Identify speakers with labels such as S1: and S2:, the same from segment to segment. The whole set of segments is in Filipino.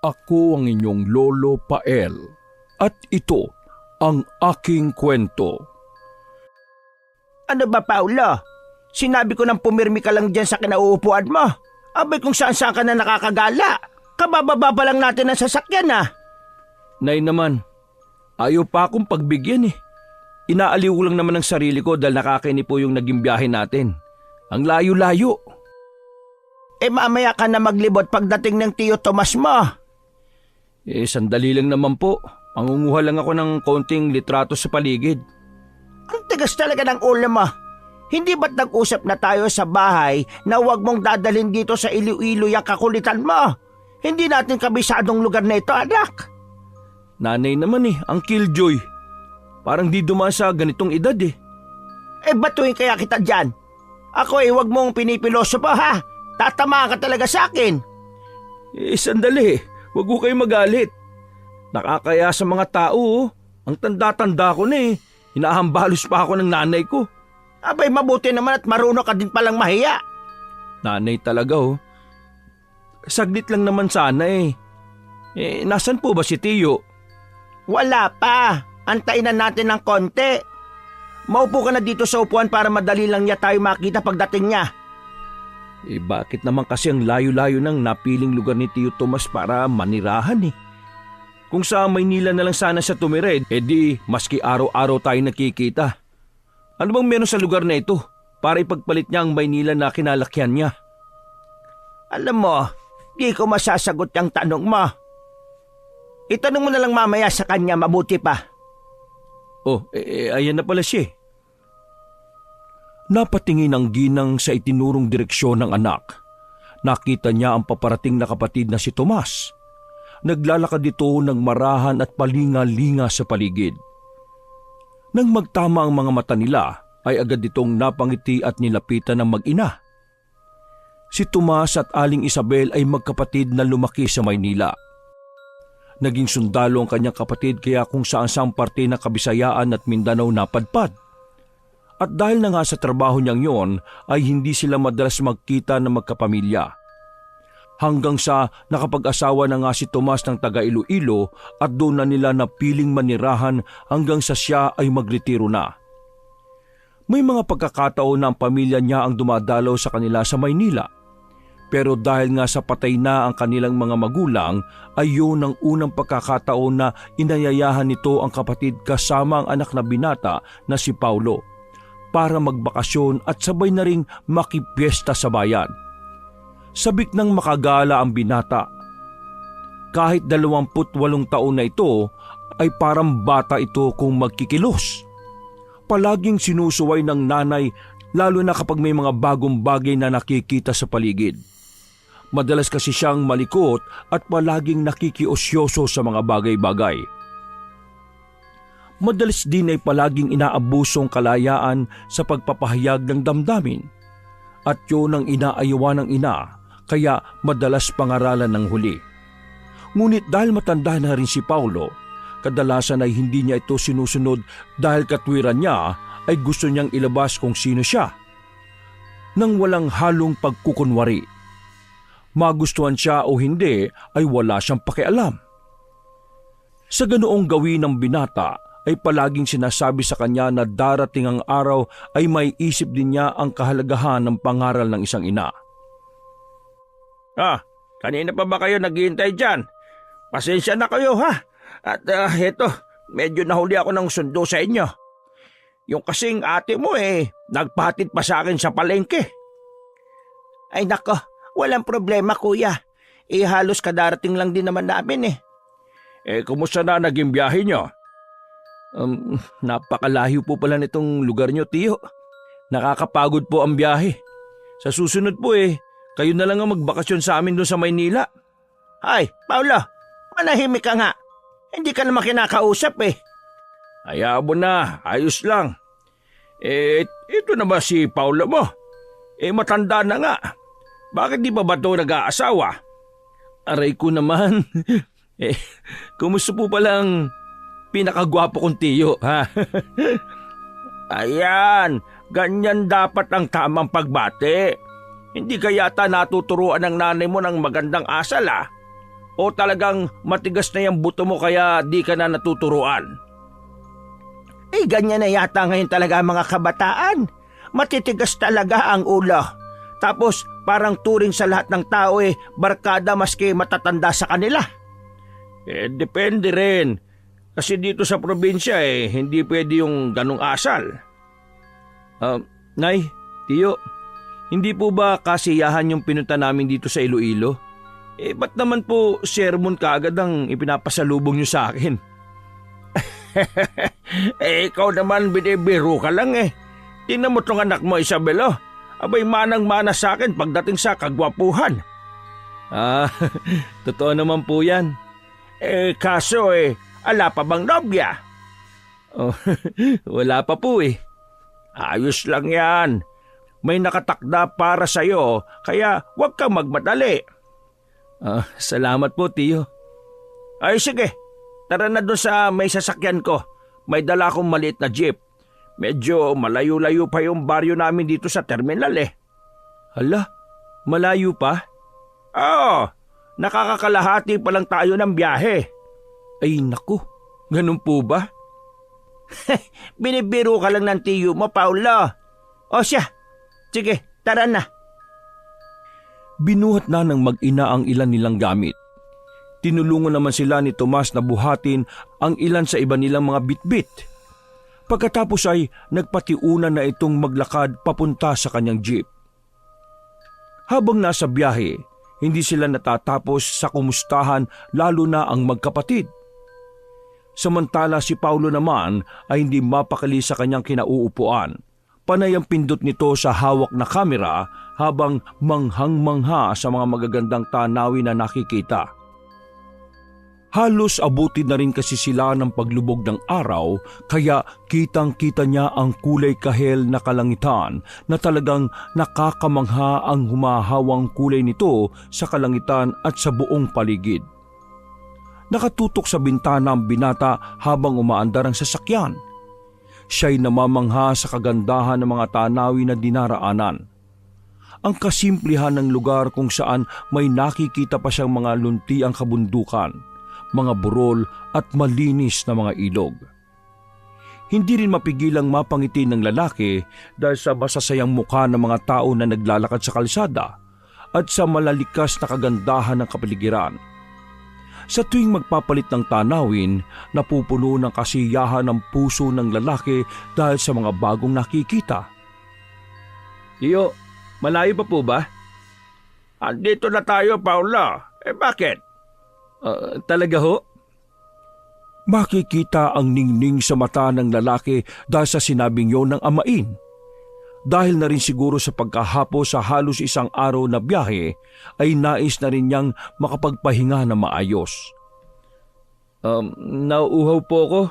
S1: Ako ang inyong Lolo Pael at ito ang aking kwento.
S2: Ano ba, Paulo? Sinabi ko nang pumirmi ka lang dyan sa kinauupuan mo. Abay kung saan-saan ka na nakakagala. Kabababa pa lang natin ang sasakyan ah.
S1: Nay naman, ayaw pa akong pagbigyan eh. Inaaliw ko lang naman ang sarili ko dahil nakakaini po yung naging biyahe natin. Ang layo-layo.
S2: Mamaya ka na maglibot pagdating ng Tiyo Tomas mo.
S1: Sandali lang naman po. Mangunguha lang ako ng konting litrato sa paligid.
S2: Ang tigas talaga ng ulo mo. Hindi ba't nag-usap na tayo sa bahay na huwag mong dadalhin dito sa Iloilo yung kakulitan mo? Hindi natin kabisadong lugar na ito, anak.
S1: Nanay naman ang killjoy. Parang di dumaan sa ganitong edad eh.
S2: Batuhin kaya kita dyan. Ako huwag mong pinipiloso pa ha. Tatamaan ka talaga sa akin.
S1: Sandali. Huwag ko kayo magalit. Nakakaya sa mga tao. Ang tanda-tanda ko na eh. Hinahambalos pa ako ng nanay ko.
S2: Abay mabuti naman at marunong ka din palang mahiya.
S1: Nanay talaga Saglit lang naman sana eh. Nasan po ba si Tiyo?
S2: Wala pa. Antayin na natin ng konti. Maupo ka na dito sa upuan para madali lang niya tayo makita pagdating niya.
S1: Bakit naman kasi ang layo-layo ng napiling lugar ni Tiyo Tomas para manirahan eh? Kung sa Maynila na lang sana siya tumira di maski araw-araw tayo nakikita. Ano bang meron sa lugar na ito para ipagpalit niya ang Maynila na kinalakyan niya?
S2: Alam mo, di ko masasagot yung tanong mo. Itanong mo na lang mamaya sa kanya, mabuti pa.
S1: Ayan na pala siya. Napatingin ang ginang sa itinurong direksyon ng anak. Nakita niya ang paparating na kapatid na si Tomas. Naglalakad ito ng marahan at palinga-linga sa paligid. Nang magtama ang mga mata nila, ay agad itong napangiti at nilapitan ng mag-ina. Si Tomas at Aling Isabel ay magkapatid na lumaki sa Maynila. Naging sundalo ang kanyang kapatid kaya kung saan-saang parte ng Kabisayaan at Mindanao napadpad. At dahil na nga sa trabaho niyang yon ay hindi sila madalas magkita na magkapamilya. Hanggang sa nakapag-asawa na nga si Tomas ng taga Iloilo at doon na nila napiling manirahan hanggang sa siya ay magretiro na. May mga pagkakataon na ang pamilya niya ang dumadalaw sa kanila sa Maynila. Pero dahil nga sa patay na ang kanilang mga magulang, ay yun ang unang pagkakataon na inayayahan nito ang kapatid kasama ang anak na binata na si Paulo para magbakasyon at sabay na ring makipiesta sa bayan. Sabik nang makagala ang binata. Kahit 28 taon na ito, ay parang bata ito kung magkikilos. Palaging sinusuway ng nanay lalo na kapag may mga bagong bagay na nakikita sa paligid. Madalas kasi siyang malikot at palaging nakikiosyoso sa mga bagay-bagay. Madalas din ay palaging inaabusong kalayaan sa pagpapahayag ng damdamin. At yun ang inaayawan ng ina, kaya madalas pangaralan ng huli. Ngunit dahil matanda na rin si Paulo, kadalasan ay hindi niya ito sinusunod dahil katwiran niya ay gusto niyang ilabas kung sino siya. Nang walang halong pagkukunwari. Magustuhan siya o hindi ay wala siyang pakialam. Sa ganoong gawin ng binata ay palaging sinasabi sa kanya na darating ang araw ay may isip din niya ang kahalagahan ng pangaral ng isang ina.
S2: Kanina pa ba kayo naghihintay dyan? Pasensya na kayo ha. At eto, medyo nahuli ako ng sundo sa inyo. Yung kasing ate mo nagpahatid pa sa akin sa palengke. Ay nako, walang problema kuya. Halos kadarating lang din naman namin
S1: Kumusta na naging biyahe niyo? Napakalayo po pala nitong lugar niyo, Tiyo. Nakakapagod po ang biyahe. Sa susunod po kayo na lang ang magbakasyon sa amin doon sa Maynila.
S2: Ay, Paulo, manahimik ka nga. Hindi ka naman kinakausap
S1: Hayaan mo na, ayos lang. Ito na ba si Paulo mo? Matanda na nga. Bakit di pa ba ito nag-aasawa? Aray ko naman. Kumusta po palang pinakagwapo kong Tiyo, ha?
S2: Ayan, ganyan dapat ang tamang pagbate. Hindi ka yata natuturuan ng nanay mo ng magandang asal O talagang matigas na yung buto mo kaya di ka na natuturuan? Ganyan na yata ngayon talaga ang mga kabataan. Matitigas talaga ang ulo. Tapos parang turing sa lahat ng tao barkada maski matatanda sa kanila. Depende rin. Kasi dito sa probinsya hindi pwede yung ganong asal. Nay, Tiyo, hindi po ba kasiyahan yung pinunta namin dito sa Iloilo? Ba't naman po sermon kaagad ang ipinapasalubong nyo sa akin? Ikaw naman binibiro ka lang Tingnan mo tong anak mo, Isabel. Abay manang-mana sa akin pagdating sa kagwapuhan.
S1: Totoo naman po yan.
S2: Kaso ala pa bang nobya?
S1: Wala pa po
S2: Ayos lang yan. May nakatakda para sa'yo, kaya huwag kang magmadali.
S1: Salamat po, Tiyo.
S2: Ay sige, tara na doon sa may sasakyan ko. May dala akong maliit na jeep. Medyo malayo-layo pa yung baryo namin dito sa terminal
S1: Hala, malayo pa?
S2: Oo, nakakakalahati pa lang tayo ng biyahe.
S1: Ay naku, ganun po ba?
S2: Binibiro ka lang ng tiyo mo, Paulo. O siya, sige, tara na.
S1: Binuhat na ng mag-ina ang ilan nilang gamit. Tinulungan naman sila ni Tomas na buhatin ang ilan sa iba nilang mga bitbit. Pagkatapos ay nagpatiunan na itong maglakad papunta sa kanyang jeep. Habang nasa biyahe, hindi sila natatapos sa kumustahan lalo na ang magkapatid. Samantala si Paulo naman ay hindi mapakali sa kanyang kinauupuan. Panay ang pindot nito sa hawak na kamera habang manghang-mangha sa mga magagandang tanawin na nakikita. Halos abutin na rin kasi sila ng paglubog ng araw kaya kitang-kita niya ang kulay kahel na kalangitan na talagang nakakamangha ang humahawang kulay nito sa kalangitan at sa buong paligid. Nakatutok sa bintana ang binata habang umaandar ang sasakyan. Siya'y namamangha sa kagandahan ng mga tanawin na dinaraanan. Ang kasimplihan ng lugar kung saan may nakikita pa siyang mga luntiang kabundukan, mga burol at malinis na mga ilog. Hindi rin mapigilang mapangiti ng lalaki dahil sa masasayang mukha ng mga tao na naglalakad sa kalsada at sa malalikas na kagandahan ng kapaligiran. Sa tuwing magpapalit ng tanawin, napupuno ng kasiyahan ng puso ng lalaki dahil sa mga bagong nakikita.
S2: Tiyo, malayo pa po ba? Andito na tayo, Paulo. Bakit?
S1: Talaga ho? Makikita ang ningning sa mata ng lalaki dahil sa sinabing yon ng amain. Dahil na rin siguro sa pagkahapo sa halos isang araw na biyahe, ay nais na rin niyang makapagpahinga na maayos. Nauuhaw po ako.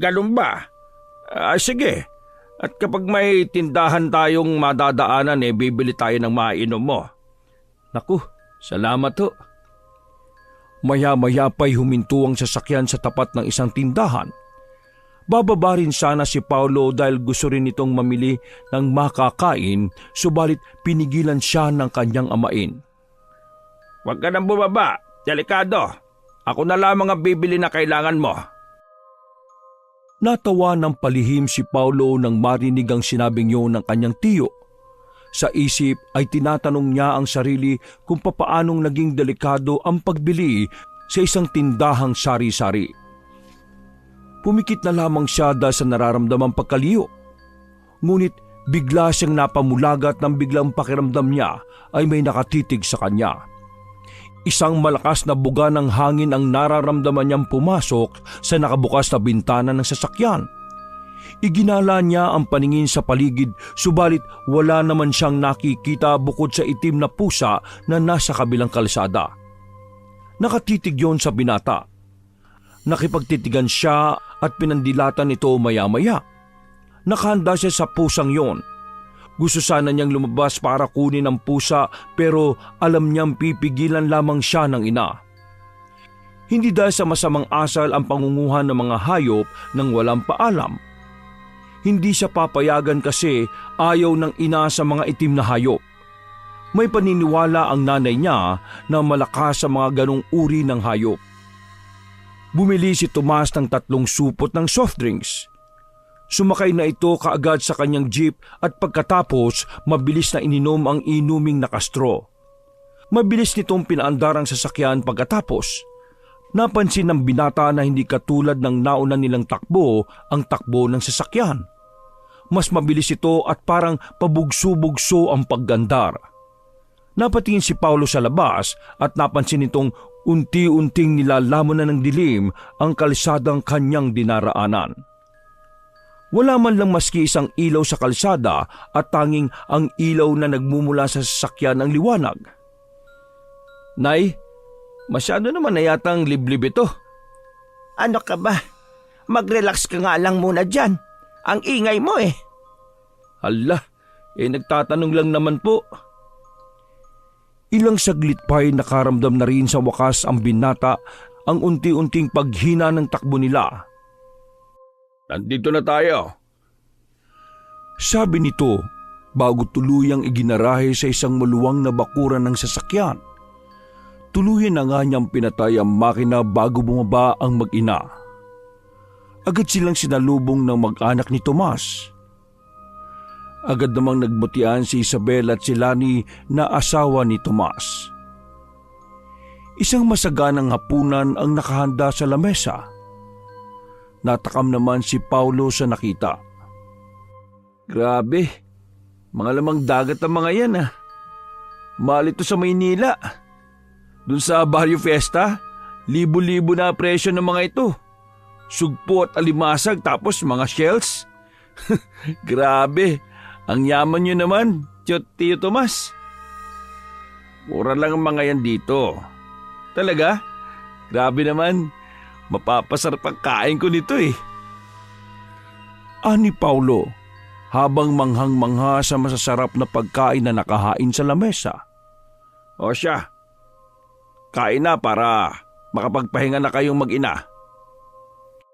S2: Ganun ba? Sige. At kapag may tindahan tayong madadaanan, bibili tayo ng mainom mo.
S1: Naku, salamat ho. Maya-maya pa'y huminto ang sasakyan sa tapat ng isang tindahan. Bababa rin sana si Paulo dahil gusto rin itong mamili ng makakain, subalit pinigilan siya ng kanyang amain.
S2: Huwag ka nang bumaba, delikado. Ako na lamang ang bibili na kailangan mo.
S1: Natawa ng palihim si Paulo nang marinig ang sinabing yun ng kanyang tiyo. Sa isip ay tinatanong niya ang sarili kung papaanong naging delikado ang pagbili sa isang tindahang sari-sari. Pumikit na lamang siya dahil sa nararamdamang pagkaliyo. Ngunit bigla siyang napamulagat nang biglang pakiramdam niya ay may nakatitig sa kanya. Isang malakas na buga ng hangin ang nararamdaman niyang pumasok sa nakabukas na bintana ng sasakyan. Iginala niya ang paningin sa paligid subalit wala naman siyang nakikita bukod sa itim na pusa na nasa kabilang kalsada. Nakatitig yon sa binata. Nakipagtitigan siya at pinandilatan ito maya-maya. Nakahanda siya sa pusang yon. Gusto sana niyang lumabas para kunin ang pusa pero alam niyang pipigilan lamang siya ng ina. Hindi dahil sa masamang asal ang pangunguhan ng mga hayop nang walang paalam. Hindi siya papayagan kasi ayaw ng ina sa mga itim na hayop. May paniniwala ang nanay niya na malakas sa mga ganong uri ng hayop. Bumili si Tomas ng 3 supot ng soft drinks. Sumakay na ito kaagad sa kanyang jeep at pagkatapos mabilis na ininom ang inuming nakastro. Mabilis nitong pinaandar ang sasakyan pagkatapos. Napansin ng binata na hindi katulad ng nauna nilang takbo ang takbo ng sasakyan. Mas mabilis ito at parang pabugso-bugso ang paggandar. Napatingin si Paulo sa labas at napansin nitong unti-unting nilalamon na ng dilim ang kalsadang kanyang dinaraanan. Wala man lang maski isang ilaw sa kalsada at tanging ang ilaw na nagmumula sa sasakyan ang liwanag. Nay, masyado naman na yatang liblib ito.
S2: Ano ka ba? Mag-relax ka nga lang muna dyan. Ang ingay mo eh.
S1: Hala, nagtatanong lang naman po. Ilang saglit pa'y nakaramdam na rin sa wakas ang binata ang unti-unting paghina ng takbo nila.
S2: Nandito na tayo.
S1: Sabi nito bago tuluyang iginarahe sa isang maluwang na bakuran ng sasakyan. Tuluyan na nga niyang pinatay ang makina bago bumaba ang mag-ina. Agad silang sinalubong ng mag-anak ni Tomas. Agad namang nagbutian si Isabel at si Lani na asawa ni Tomas. Isang masaganang hapunan ang nakahanda sa lamesa. Natakam naman si Paulo sa nakita. Grabe, mga lamang dagat ang mga yan ah. Mahal ito sa Maynila. Dun sa Barrio Fiesta, libo-libo na presyo ng mga ito. Sugpo at alimasag tapos mga shells. Grabe, ang yaman nyo naman, Tio Tomas. Mura lang ang mga yan dito. Talaga? Grabe naman. Mapapasarap ang kain ko nito eh. Ani Paulo, habang manghang-mangha sa masasarap na pagkain na nakahain sa lamesa. O siya, kain na para makapagpahinga na kayong mag-ina.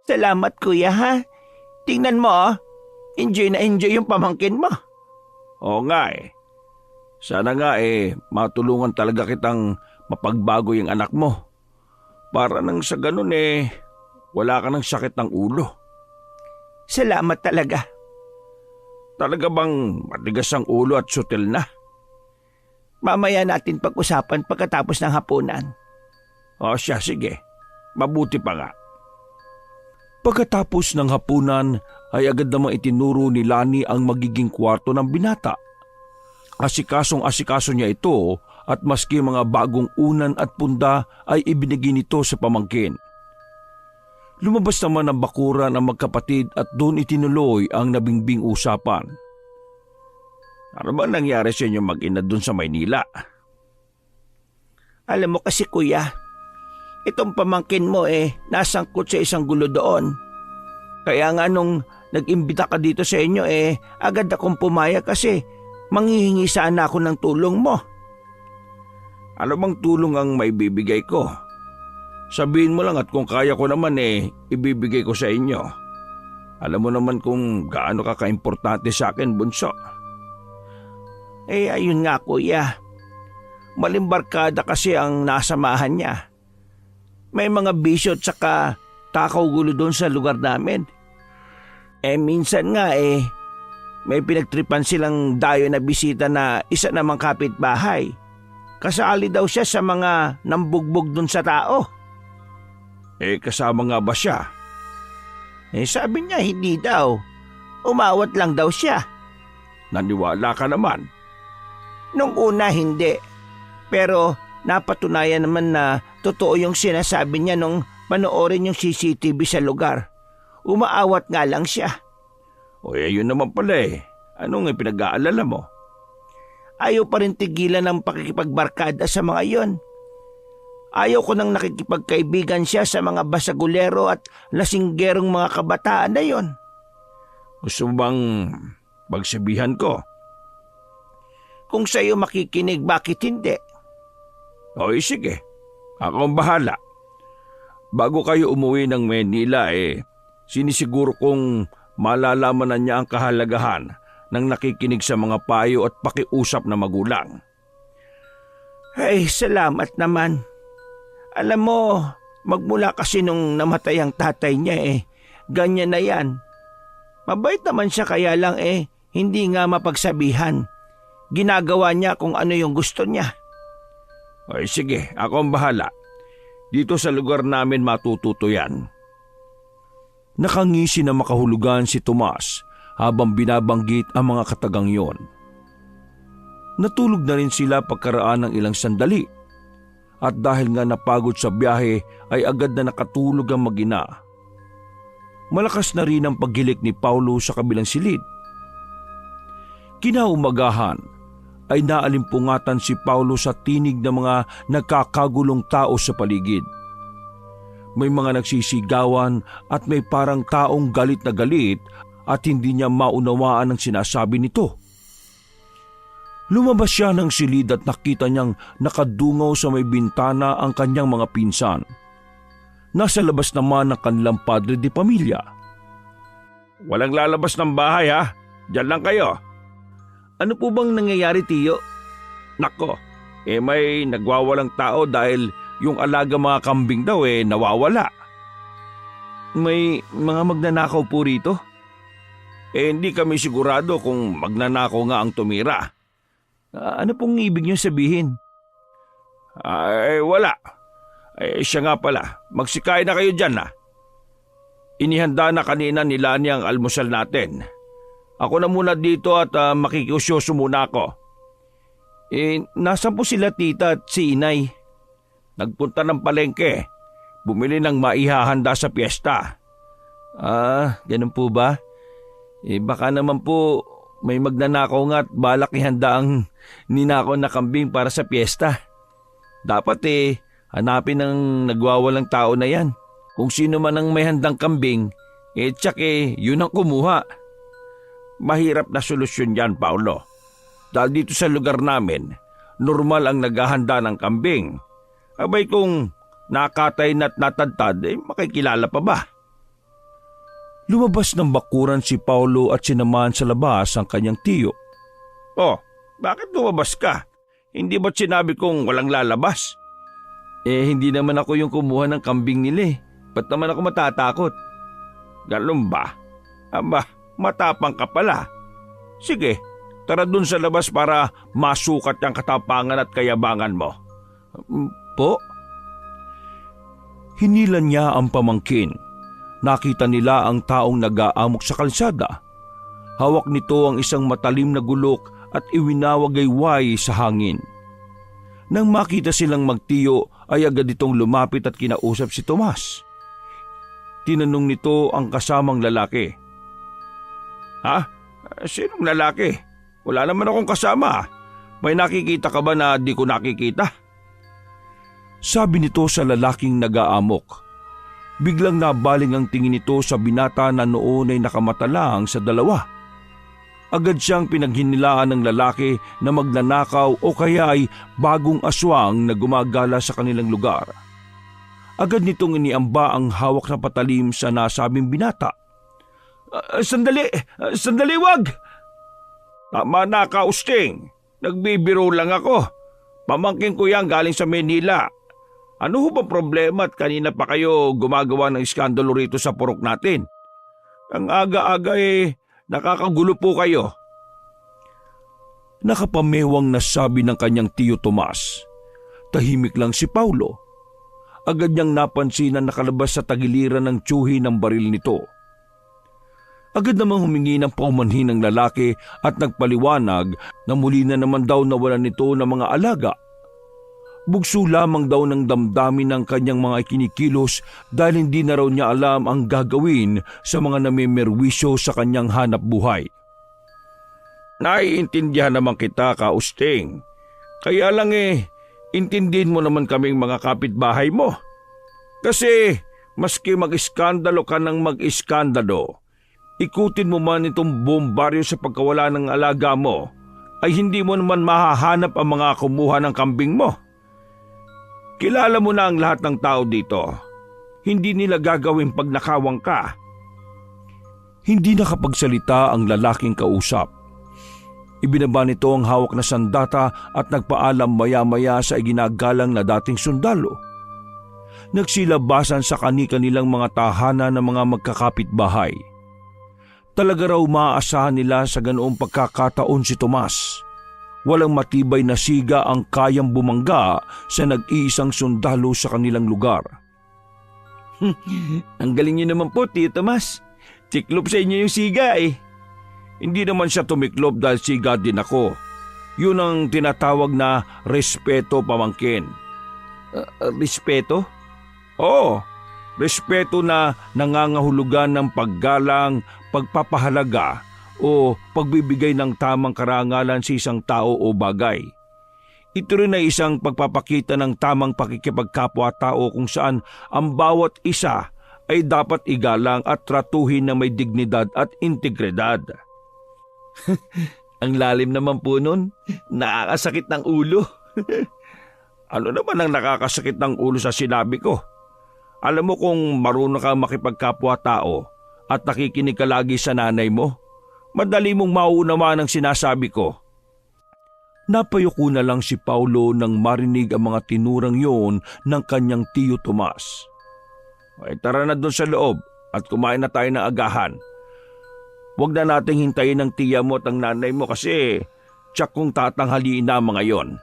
S2: Salamat kuya ha. Tingnan mo oh. Enjoy na enjoy yung pamangkin mo.
S1: Oo nga eh. Sana nga matulungan talaga kitang mapagbago yung anak mo. Para nang sa ganun wala ka ng sakit ng ulo.
S2: Salamat talaga.
S1: Talaga bang matigas ang ulo at sutil na?
S2: Mamaya natin pag-usapan pagkatapos ng hapunan.
S1: O siya, sige. Mabuti pa nga. Pagkatapos ng hapunan ay agad namang itinuro ni Lani ang magiging kwarto ng binata. Asikasong-asikaso niya ito at maski mga bagong unan at punda ay ibinigay nito sa pamangkin. Lumabas naman ang bakuran ng magkapatid at doon itinuloy ang nabingbing usapan. Ano ba nangyari sa inyo mag-ina doon sa Maynila?
S2: Alam mo kasi kuya, itong pamangkin mo nasangkot sa isang gulo doon. Kaya nga nung nag-imbita ka dito sa inyo agad akong pumaya kasi manghihingi sana ako ng tulong mo.
S1: Ano bang tulong ang maibibigay ko? Sabihin mo lang at kung kaya ko naman ibibigay ko sa inyo. Alam mo naman kung gaano ka kaimportante sa akin, bunso.
S2: Ayun nga kuya. Malimbarkada kasi ang nasamahan niya. May mga bisyo at saka takaw gulo doon sa lugar namin. Minsan nga may pinagtripan silang dayo na bisita na isa namang kapitbahay. Kasali daw siya sa mga nambugbog doon sa tao.
S1: Kasama nga ba siya?
S2: Sabi niya hindi daw. Umawat lang daw siya.
S1: Naniwala ka naman?
S2: Nung una hindi. Pero napatunayan naman na totoo yung sinasabi niya nung panoorin yung CCTV sa lugar. Umaawat nga lang siya.
S1: Yun naman pala Anong pinag-aalala mo?
S2: Ayaw pa rin tigilan ng pakikipagbarkada sa mga yon. Ayaw ko nang nakikipagkaibigan siya sa mga basagulero at lasinggerong mga kabataan na yon.
S1: Gusto mo bang magsabihan ko?
S2: Kung sa'yo makikinig, bakit hindi?
S1: Sige. Ako ang bahala. Bago kayo umuwi ng Manila sinisiguro kong malalaman na niya ang kahalagahan ng nakikinig sa mga payo at pakiusap na magulang.
S2: Ay, salamat naman. Alam mo, magmula kasi nung namatay ang tatay niya ganyan na yan. Mabait naman siya kaya lang hindi nga mapagsabihan. Ginagawa niya kung ano yung gusto niya. Ay sige, ako ang bahala. Dito sa lugar namin matututo yan.
S1: Nakangisi na makahulugan si Tomas habang binabanggit ang mga katagang yon. Natulog na rin sila pagkaraan ng ilang sandali at dahil nga napagod sa biyahe ay agad na nakatulog ang mag-ina. Malakas na rin ang paggilik ni Paulo sa kabilang silid. Kinaumagahan ay naalimpungatan si Paulo sa tinig ng mga nagkakagulong tao sa paligid. May mga nagsisigawan at may parang taong galit na galit at hindi niya maunawaan ang sinasabi nito. Lumabas siya ng silid at nakita niyang nakadungaw sa may bintana ang kanyang mga pinsan. Nasa labas naman ang kanilang padre de pamilya.
S2: Walang lalabas ng bahay ha. Diyan lang kayo. Ano po bang nangyayari, tiyo? Nako, may nagwawalang tao dahil yung alaga mga kambing daw nawawala. May mga magnanakaw po rito? Hindi kami sigurado kung magnanakaw nga ang tumira.
S1: Ano pong ibig niyo sabihin?
S2: Ay, wala. Siya nga pala. Magsikain na kayo dyan ha. Inihanda na kanina nila niyang almusal natin. Ako na muna dito at makikiusyoso muna ako.
S1: Nasaan po sila tita at si inay?
S2: Nagpunta ng palengke. Bumili ng maihahanda sa piyesta.
S1: Ganun po ba? Baka naman po may magnanakaw nga at balak ihanda ang ninakaw na kambing para sa piyesta. Dapat hanapin ang nagwawalang tao na yan. Kung sino man ang may handang kambing, tsak yun ang kumuha.
S2: Mahirap na solusyon yan, Paulo. Dahil dito sa lugar namin, normal ang naghahanda ng kambing. Abay kung nakatay na't natadtad, makikilala pa ba?
S1: Lumabas ng bakuran si Paulo at sinamahan sa labas ang kanyang tiyo.
S2: Oh, bakit lumabas ka? Hindi ba't sinabi kong walang lalabas?
S1: Hindi naman ako yung kumuha ng kambing nila. Ba't naman ako matatakot?
S2: Ganun ba? Aba, matapang ka pala. Sige, tara dun sa labas para masukat ang katapangan at kayabangan mo.
S1: Po? Hinilan niya ang pamangkin. Nakita nila ang taong nag-aamok sa kalsada. Hawak nito ang isang matalim na gulok at iwinawagayway sa hangin. Nang makita silang magtiyo ay agad itong lumapit at kinausap si Tomas. Tinanong nito ang kasamang lalaki.
S2: Ha? Sinong lalaki? Wala naman akong kasama. May nakikita ka ba na di ko nakikita?
S1: Sabi nito sa lalaking nag-aamok. Biglang nabaling ang tingin nito sa binata na noon ay nakamata lang sa dalawa. Agad siyang pinaghinilaan ng lalaki na magnanakaw o kaya ay bagong aswang na gumagala sa kanilang lugar. Agad nitong iniamba ang hawak na patalim sa nasabing binata.
S2: Sandali wag! Tama na ka, Usting. Nagbibiro lang ako. Pamangkin ko yan galing sa Manila. Ano ho ba problema at kanina pa kayo gumagawa ng iskandalo rito sa purok natin? Ang aga-aga nakakagulo po kayo.
S1: Nakapamewang nasabi ng kanyang tiyo Tomas. Tahimik lang si Paulo. Agad niyang napansin na nakalabas sa tagiliran ng tsuhi ng baril nito. Agad namang humingi ng paumanhin ng lalaki at nagpaliwanag na muli na naman daw nawalan nito ng mga alaga. Bugso lamang daw ng damdamin ng kanyang mga ikinikilos dahil hindi na raw niya alam ang gagawin sa mga namimerwisyo sa kanyang hanap buhay.
S2: Naiintindihan naman kita, Kausting. Kaya lang intindihin mo naman kaming mga kapitbahay mo. Kasi maski mag-iskandalo ka ng mag-iskandalo, ikutin mo man itong bombaryo sa pagkawala ng alaga mo, ay hindi mo naman mahahanap ang mga kumuha ng kambing mo. Kilala mo na ang lahat ng tao dito. Hindi nila gagawin pag nakawang ka.
S1: Hindi nakapagsalita ang lalaking kausap. Ibinaba nito ang hawak na sandata at nagpaalam maya-maya sa iginagalang na dating sundalo. Nagsilabasan sa kani-kanilang mga tahanan ng mga magkakapitbahay. Talaga raw maaasahan nila sa ganoong pagkakataon si Tomas. Walang matibay na siga ang kayang bumangga sa nag-iisang sundalo sa kanilang lugar.
S2: Ang galing niyo naman po, Tito Tomas. Tiklop sa inyo yung siga eh.
S1: Hindi naman siya tumiklop dahil siga din ako. Yun ang tinatawag na respeto, pamangkin.
S2: Respeto?
S1: Oo, respeto na nangangahulugan ng paggalang, pagpapahalaga o pagbibigay ng tamang karangalan sa isang tao o bagay. Ito rin ay isang pagpapakita ng tamang pakikipagkapwa-tao kung saan ang bawat isa ay dapat igalang at tratuhin na may dignidad at integridad.
S2: Ang lalim naman po nun. Nakakasakit ng ulo.
S1: Ano naman ang nakakasakit ng ulo sa sinabi ko? Alam mo kung marunong ka makipagkapwa-tao at nakikinig ka lagi sa nanay mo, madali mong mauunawaan ang sinasabi ko. Napayuko na lang si Paulo nang marinig ang mga tinurang yon ng kanyang tiyo Tomas. Ay tara na doon sa loob at kumain na tayo ng agahan. Huwag na nating hintayin ang tiya mo at ang nanay mo kasi tsak kong tatanghaliin na mga yon.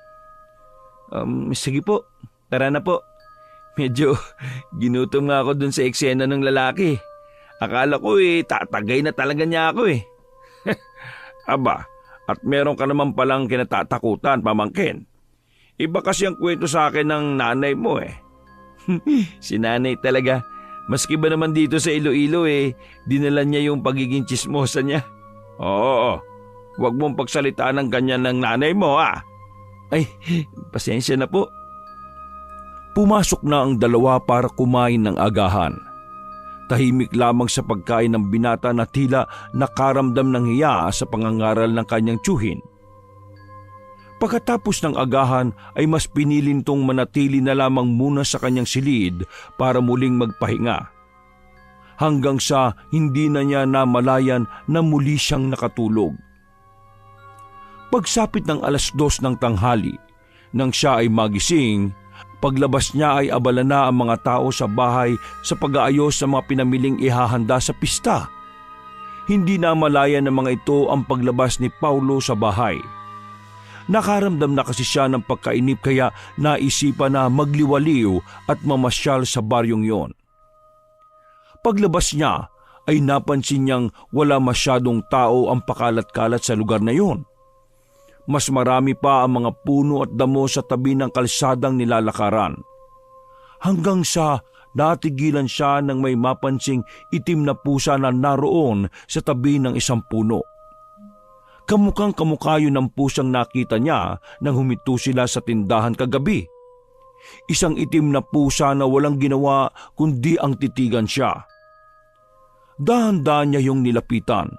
S2: Sige po, tara na po. Medyo ginutom nga ako dun sa eksena ng lalaki. Akala ko tatagay na talaga niya ako eh.
S1: Aba, at meron ka naman palang kinatatakutan, pamangkin. Iba kasi ang kwento sa akin ng nanay mo eh.
S2: Si nanay talaga. Maski ba naman dito sa Iloilo dinala niya yung pagiging tsismosa niya.
S1: Oo, huwag mong pagsalitaan ng ganyan ng nanay mo
S2: Ay, pasensya na po.
S1: Pumasok na ang dalawa para kumain ng agahan. Tahimik lamang sa pagkain ng binata na tila nakaramdam ng hiya sa pangangaral ng kanyang tiyuhin. Pagkatapos ng agahan ay mas pinilin tong manatili na lamang muna sa kanyang silid para muling magpahinga. Hanggang sa hindi na niya namalayan na muli siyang nakatulog. Pagsapit ng 2:00 ng tanghali, nang siya ay magising, paglabas niya ay abala na ang mga tao sa bahay sa pag-aayos sa mga pinamiling ihahanda sa pista. Hindi na malaya ng mga ito ang paglabas ni Paulo sa bahay. Nakaramdam na kasi siya ng pagkainip kaya naisipan na magliwaliw at mamasyal sa baryong yon. Paglabas niya ay napansin niyang wala masyadong tao ang pakalat-kalat sa lugar na yon. Mas marami pa ang mga puno at damo sa tabi ng kalsadang nilalakaran. Hanggang sa natigilan siya nang may mapansing itim na pusa na naroon sa tabi ng isang puno. Kamukhang kamukha yun ng pusang nakita niya nang humito sila sa tindahan kagabi. Isang itim na pusa na walang ginawa kundi ang titigan siya. Dahan-dahan niya yung nilapitan.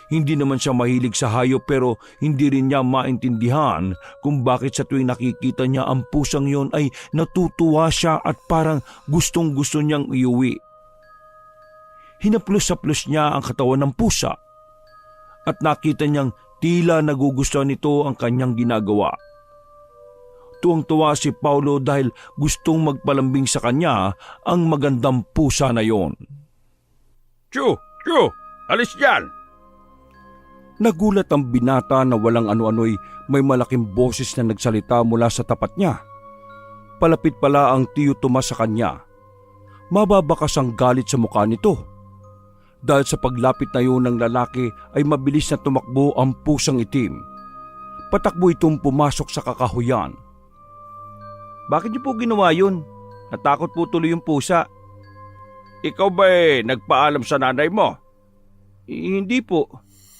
S1: Hindi naman siya mahilig sa hayop pero hindi rin niya maintindihan kung bakit sa tuwing nakikita niya ang pusang yon ay natutuwa siya at parang gustong-gusto niyang iuwi. Hinaplos-saplos niya ang katawan ng pusa at nakita niyang tila nagugustuhan nito ang kanyang ginagawa. Tuwang-tuwa si Paulo dahil gustong magpalambing sa kanya ang magandang pusa na yon.
S2: Chu! Alis dyan!
S1: Nagulat ang binata na walang ano-ano'y may malaking boses na nagsalita mula sa tapat niya. Palapit pala ang tiyo Tomas sa kanya. Mababakas ang galit sa mukha nito. Dahil sa paglapit na yun ng lalaki ay mabilis na tumakbo ang pusang itim. Patakbo itong pumasok sa kakahuyan.
S2: Bakit niyo po ginawa yun? Natakot po tuloy yung pusa.
S1: Ikaw ba nagpaalam sa nanay mo?
S2: Hindi po.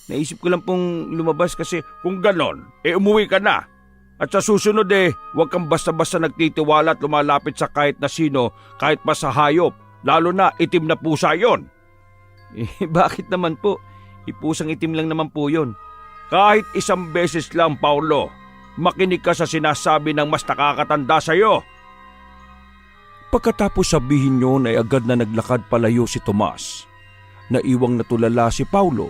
S2: Naisip ko lang pong lumabas kasi
S1: kung ganon, umuwi ka na. At sa susunod huwag kang basta-basta nagtitiwala at lumalapit sa kahit na sino, kahit pa sa hayop, lalo na itim na pusa yon.
S2: Bakit naman po? Ipusang itim lang naman po yun.
S1: Kahit isang beses lang, Paulo, makinig ka sa sinasabi ng mas nakakatanda sa iyo. Pagkatapos sabihin yon ay agad na naglakad palayo si Tomas. Naiwang natulala si Paulo.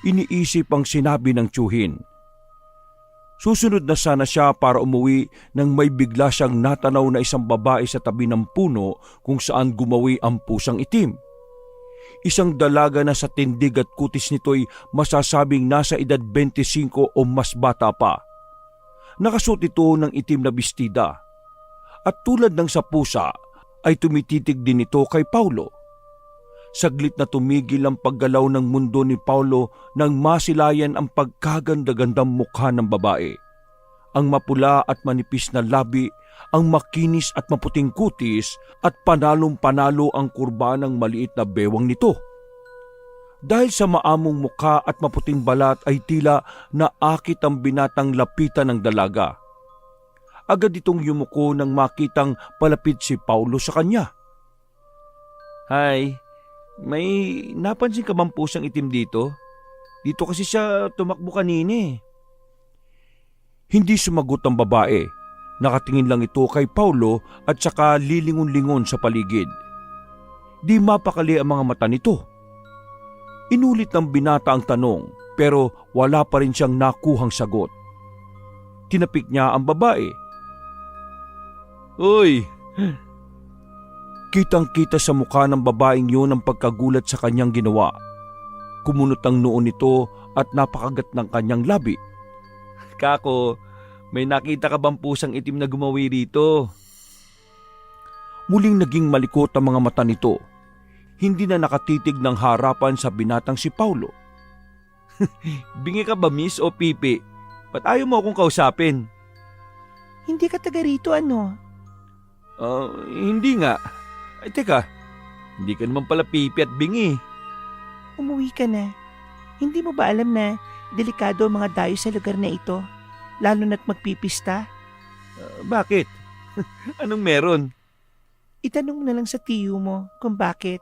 S1: iniisip ang sinabi ng tiyuhin. Susunod na sana siya para umuwi nang may bigla siyang natanaw na isang babae sa tabi ng puno kung saan gumawi ang pusang itim. Isang dalaga na sa tindig at kutis nito'y masasabing nasa edad 25 o mas bata pa. Nakasuot ito ng itim na bestida. At tulad ng sa pusa ay tumititig din ito kay Paulo. Saglit na tumigil ang paggalaw ng mundo ni Paulo nang masilayan ang pagkaganda-gandang mukha ng babae. Ang mapula at manipis na labi, ang makinis at maputing kutis at panalong-panalo ang kurba ng maliit na bewang nito. Dahil sa maamong mukha at maputing balat ay tila naakit ang binatang lapitan ng dalaga. Agad itong yumuko nang makitang palapit si Paulo sa kanya. "Hay, may napansin ka bang pusang itim dito? Dito kasi siya tumakbo kanina eh." Hindi sumagot ang babae. Nakatingin lang ito kay Paulo at saka lilingon-lingon sa paligid. Di mapakali ang mga mata nito. Inulit ng binata ang tanong pero wala pa rin siyang nakuhang sagot. Tinapik niya ang babae. "Uy!" Kitang-kita sa mukha ng babaeng yun ang pagkagulat sa kanyang ginawa. Kumunot ang noo nito at napakagat ng kanyang labi. "Kako, may nakita ka bang pusang itim na gumawi rito?" Muling naging malikot ang mga mata nito. Hindi na nakatitig ng harapan sa binatang si Paulo. "Bingi ka ba, miss, o pipi? Ba't ayaw mo akong kausapin?"
S3: Hindi ka taga rito, ano?
S1: Hindi nga. Ay, teka, hindi ka naman pala pipi at bingi.
S3: Umuwi ka na. Hindi mo ba alam na delikado ang mga dayo sa lugar na ito? Lalo na't magpipista?
S1: Bakit? Anong meron?
S3: Itanong mo na lang sa tiyo mo kung bakit.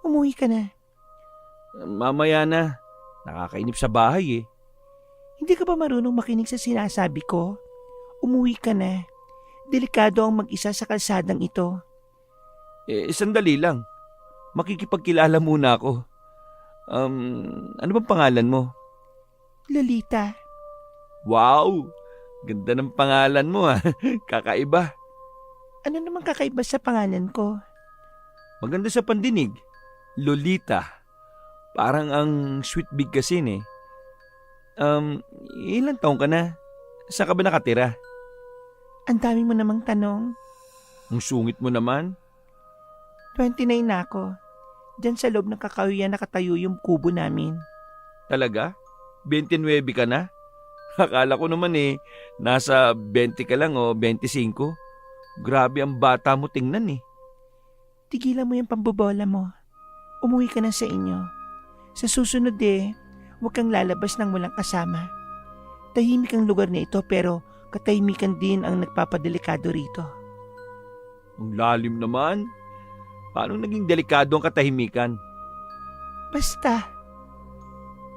S3: Umuwi ka na.
S1: Mamaya na. Nakakainip sa bahay eh.
S3: Hindi ka ba marunong makinig sa sinasabi ko? Umuwi ka na. Delikado ang mag-isa sa kalsadang ito.
S1: Sandali lang. Makikipagkilala muna ako. Ano bang pangalan mo?
S3: Lolita.
S1: Wow! Ganda ng pangalan mo ah. Kakaiba.
S3: Ano naman kakaiba sa pangalan ko?
S1: Maganda sa pandinig. Lolita. Parang ang sweet big kasi eh. Ilang taong ka na? Saan ka ba nakatira?
S3: Ang dami mo namang tanong.
S1: Ang sungit mo naman.
S3: 29 na ako. Diyan sa loob ng kakahuyan nakatayo yung kubo namin.
S1: Talaga? 29 ka na? Akala ko naman nasa 20 ka lang o 25. Grabe ang bata mo tingnan eh.
S3: Tigilan mo yung pambobola mo. Umuwi ka na sa inyo. Sa susunod huwag kang lalabas ng walang kasama. Tahimik ang lugar na ito pero katahimikan din ang nagpapadelikado rito.
S1: Ang lalim naman. Paano naging delikado ang katahimikan?
S3: Basta.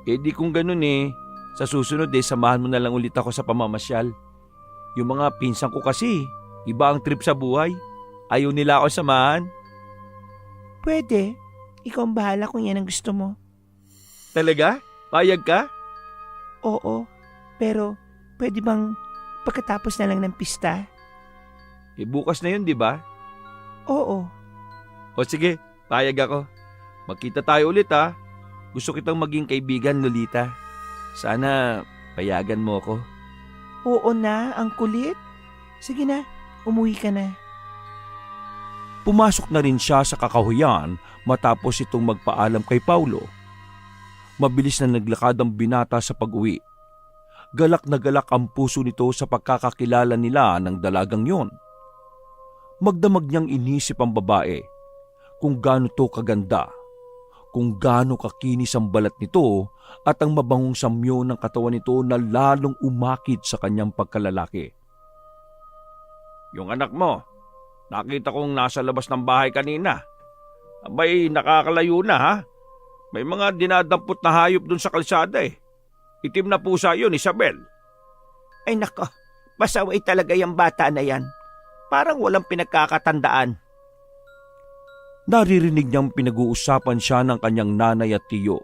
S1: Di kung ganun sa susunod samahan mo na lang ulit ako sa pamamasyal. Yung mga pinsan ko kasi, iba ang trip sa buhay. Ayaw nila ako samahan.
S3: Pwede. Ikaw ang bahala kung yan ang gusto mo.
S1: Talaga? Payag ka?
S3: Oo. Pero pwede bang pagkatapos na lang ng pista?
S1: Bukas na yun, di ba?
S3: Oo.
S1: O sige, payag ako. Magkita tayo ulit ha. Gusto kitang maging kaibigan, Lolita. Sana payagan mo ako.
S3: Oo na, ang kulit. Sige na, umuwi ka na.
S1: Pumasok na rin siya sa kakahuyan matapos itong magpaalam kay Paulo. Mabilis na naglakad ang binata sa pag-uwi. Galak na galak ang puso nito sa pagkakakilala nila ng dalagang yon. Magdamag niyang inisip ang babae kung gaano to kaganda, kung gaano kakinis ang balat nito at ang mabangong samyo ng katawan nito na lalong umakit sa kanyang pagkalalaki.
S2: Yung anak mo, nakita kong nasa labas ng bahay kanina. Abay, nakakalayo na ha. May mga dinadampot na hayop dun sa kalsada eh. Itim na pusa yun, Isabel.
S3: Ay nako, masaway talaga yung bata na yan. Parang walang pinagkakatandaan.
S1: Naririnig niyang pinag-uusapan siya ng kanyang nanay at tiyo.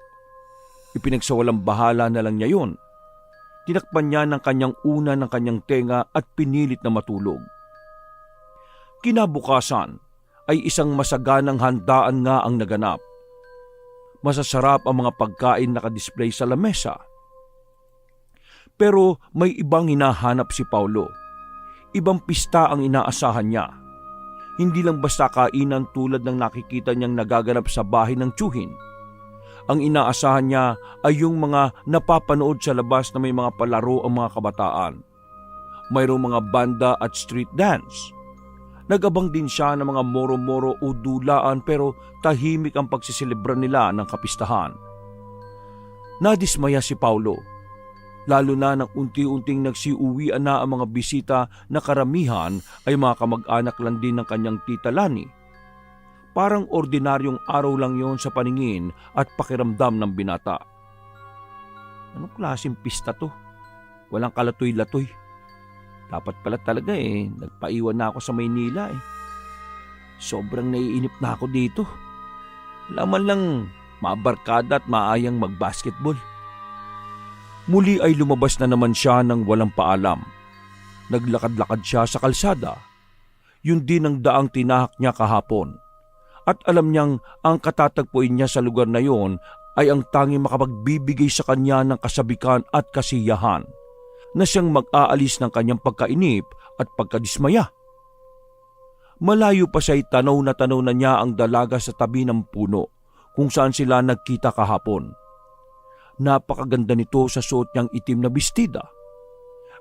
S1: Ipinagsawalang bahala na lang niya yun. Tinakpan niya ng kanyang una ng kanyang tenga at pinilit na matulog. Kinabukasan ay isang masaganang handaan nga ang naganap. Masasarap ang mga pagkain nakadisplay sa lamesa. Pero may ibang hinahanap si Paulo. Ibang pista ang inaasahan niya. Hindi lang basta kainan tulad ng nakikita niyang nagaganap sa bahay ng tiyuhin. Ang inaasahan niya ay yung mga napapanood sa labas na may mga palaro ang mga kabataan. Mayroong mga banda at street dance. Nagabang din siya ng mga moro-moro o dulaan pero tahimik ang pagsiselebra nila ng kapistahan. Nadismaya si Paulo, lalo na nang unti-unting nagsiuwian na ang mga bisita na karamihan ay mga kamag-anak lang din ng kanyang tita Lani. Parang ordinaryong araw lang yon sa paningin at pakiramdam ng binata. Anong klaseng pista to? Walang kalatoy-latoy. Dapat pala talaga nagpaiwan na ako sa Maynila . Sobrang naiinip na ako dito. Laman lang mabarkada at maayang magbasketball. Muli ay lumabas na naman siya ng walang paalam. Naglakad-lakad siya sa kalsada. Yun din ang daang tinahak niya kahapon. At alam niyang ang katatagpuin niya sa lugar na yon ay ang tanging makapagbibigay sa kanya ng kasabikan at kasiyahan na siyang mag-aalis ng kanyang pagkainip at pagkadismaya. Malayo pa siya'y tanaw na niya ang dalaga sa tabi ng puno kung saan sila nagkita kahapon. Napakaganda nito sa suot niyang itim na bestida.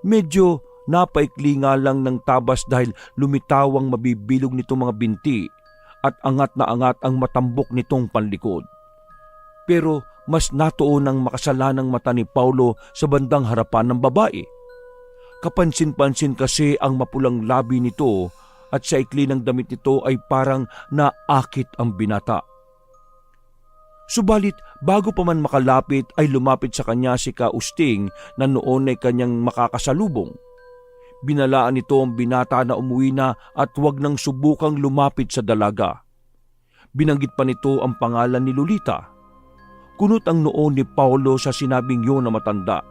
S1: Medyo napaikli nga lang ng tabas dahil lumitawang mabibilog nitong mga binti at angat na angat ang matambok nitong panlikod. Pero mas natuon ang makasalanang mata ni Paulo sa bandang harapan ng babae. Kapansin-pansin kasi ang mapulang labi nito at sa ikli ng damit nito ay parang naakit ang binata. Subalit bago pa man makalapit ay lumapit sa kanya si Kausting na noon ay kanyang makakasalubong. Binalaan nito ang binata na umuwi na at huwag nang subukang lumapit sa dalaga. Binanggit pa nito ang pangalan ni Lolita. Kunot ang noon ni Paulo sa sinabing yun na matanda.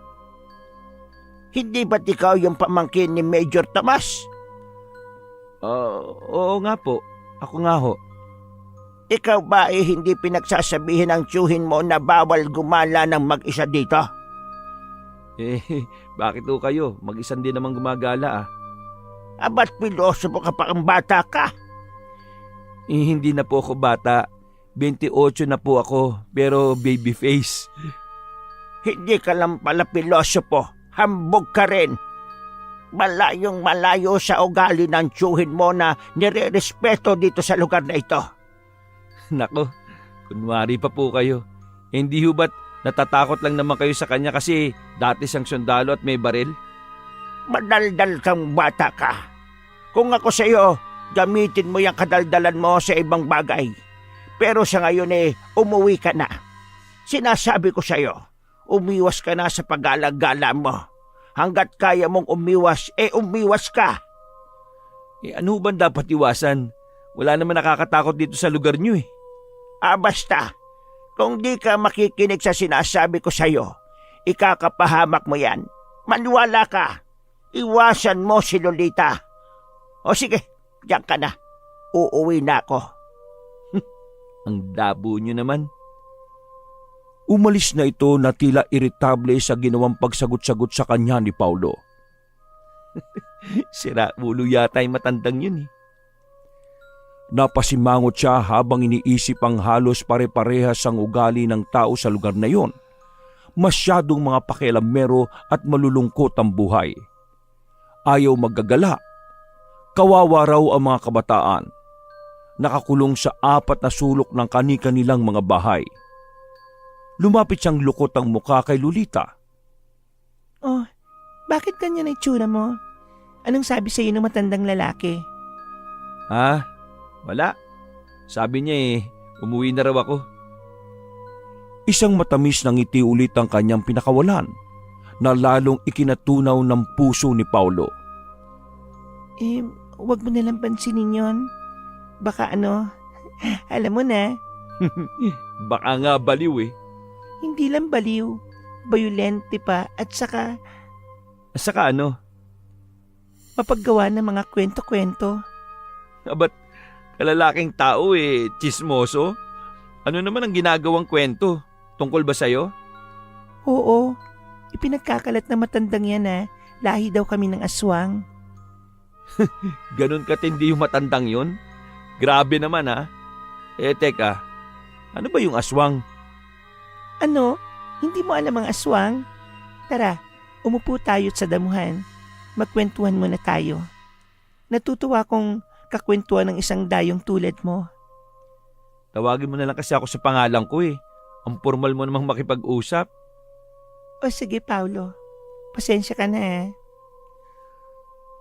S2: Hindi ba't ikaw yung pamangkin ni Major Tomas?
S1: Oo nga po. Ako nga ho.
S2: Ikaw ba hindi pinagsasabihin ng tiyuhin mo na bawal gumala ng mag-isa dito?
S1: Bakit ho kayo? Mag-isan din naman gumagala .
S2: Ba't pilosopo ka pa ang bata ka?
S1: Hindi na po ako bata. 28 na po ako, pero baby face.
S2: Hindi ka lang pala pilosopo. Hambog ka rin. Malayong malayo sa ugali ng tiyuhin mo na nire-respeto dito sa lugar na ito.
S1: Nako, kunwari pa po kayo. Hindi ho ba't natatakot lang naman kayo sa kanya kasi dati siyang sundalo at may baril?
S2: Madaldal kang bata ka. Kung ako sa iyo, gamitin mo yung kadaldalan mo sa ibang bagay. Pero sa ngayon umuwi ka na. Sinasabi ko sa iyo, umiwas ka na sa pag-alagala mo. Hanggat kaya mong umiwas, umiwas ka.
S1: Ano ba dapat iwasan? Wala naman nakakatakot dito sa lugar niyo .
S2: Basta, kung di ka makikinig sa sinasabi ko sa iyo, ikakapahamak mo yan. Maniwala ka. Iwasan mo si Lolita. O sige, diyan ka na. Uuwi na ako.
S1: Ang dabo niyo naman. Umalis na ito na tila iritable sa ginawang pagsagot-sagot sa kanya ni Paulo. Sira ulo yata yung matandang yun . Napasimangot siya habang iniisip ang halos pare-parehas ang ugali ng tao sa lugar na yon. Masyadong mga pakialamero at malulungkot ang buhay. Ayaw maggagala. Kawawa raw ang mga kabataan. Nakakulong sa 4 na sulok ng kani-kanilang mga bahay. Lumapit siyang lukot ang muka kay Lolita.
S3: Oh, bakit ganyan ang itsura mo? Anong sabi sa iyo ng matandang lalaki?
S1: Wala. Sabi niya umuwi na raw ako. Isang matamis na ngiti ulit ang kanyang pinakawalan na lalong ikinatunaw ng puso ni Paulo.
S3: Huwag mo nalang pansinin yon. Baka alam mo na.
S1: Baka nga baliw .
S3: Hindi lang baliw, bayolente pa at saka
S1: Saka ano?
S3: mapaggawa ng mga kwento-kwento.
S1: Abat, kalalaking tao chismoso? Ano naman ang ginagawang kwento? Tungkol ba sa'yo?
S3: Oo, ipinagkakalat na matandang yan na lahi daw kami ng aswang.
S1: Ganon katindi yung matandang yun? Grabe naman ha. Teka, ano ba yung aswang?
S3: Ano? Hindi mo alam ang aswang? Tara, umupo tayo't sa damuhan. Magkwentuhan muna tayo. Natutuwa kong kakwentuhan ng isang dayong tulad mo.
S1: Tawagin mo na lang kasi ako sa pangalan ko Ang formal mo namang makipag-usap.
S3: O sige, Paulo. Pasensya ka na.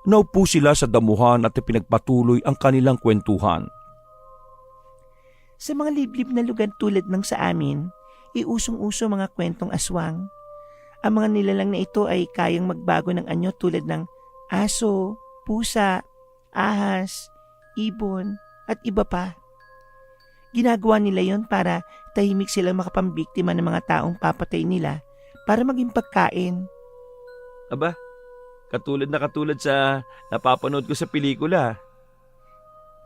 S1: Naupo sila sa damuhan at ipinagpatuloy ang kanilang kwentuhan.
S3: Sa mga liblib na lugar tulad ng sa amin, iusong-uso mga kwentong aswang. Ang mga nilalang na ito ay kayang magbago ng anyo tulad ng aso, pusa, ahas, ibon, at iba pa. Ginagawa nila yon para tahimik silang makapambiktima ng mga taong papatay nila para maging pagkain.
S1: Aba, katulad sa napapanood ko sa pelikula.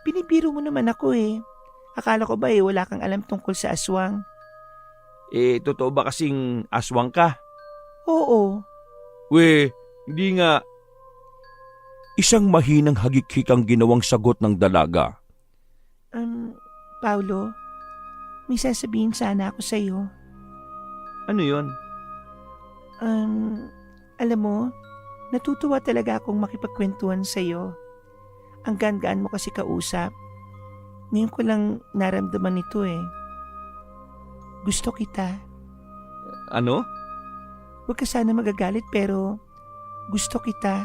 S3: Pinibiro mo naman ako Akala ko ba wala kang alam tungkol sa aswang?
S1: Totoo ba kasing aswang ka?
S3: Oo.
S1: Hindi nga. Isang mahinang hagik-hik ang ginawang sagot ng dalaga.
S3: Paulo, may sasabihin sana ako sa iyo.
S1: Ano yon?
S3: Alam mo, natutuwa talaga akong makipagkwentuhan sa iyo. Ang gaan-gaan mo kasi kausap. Ngayon ko lang naramdaman ito Gusto kita.
S1: Ano?
S3: Huwag ka sana magagalit pero gusto kita.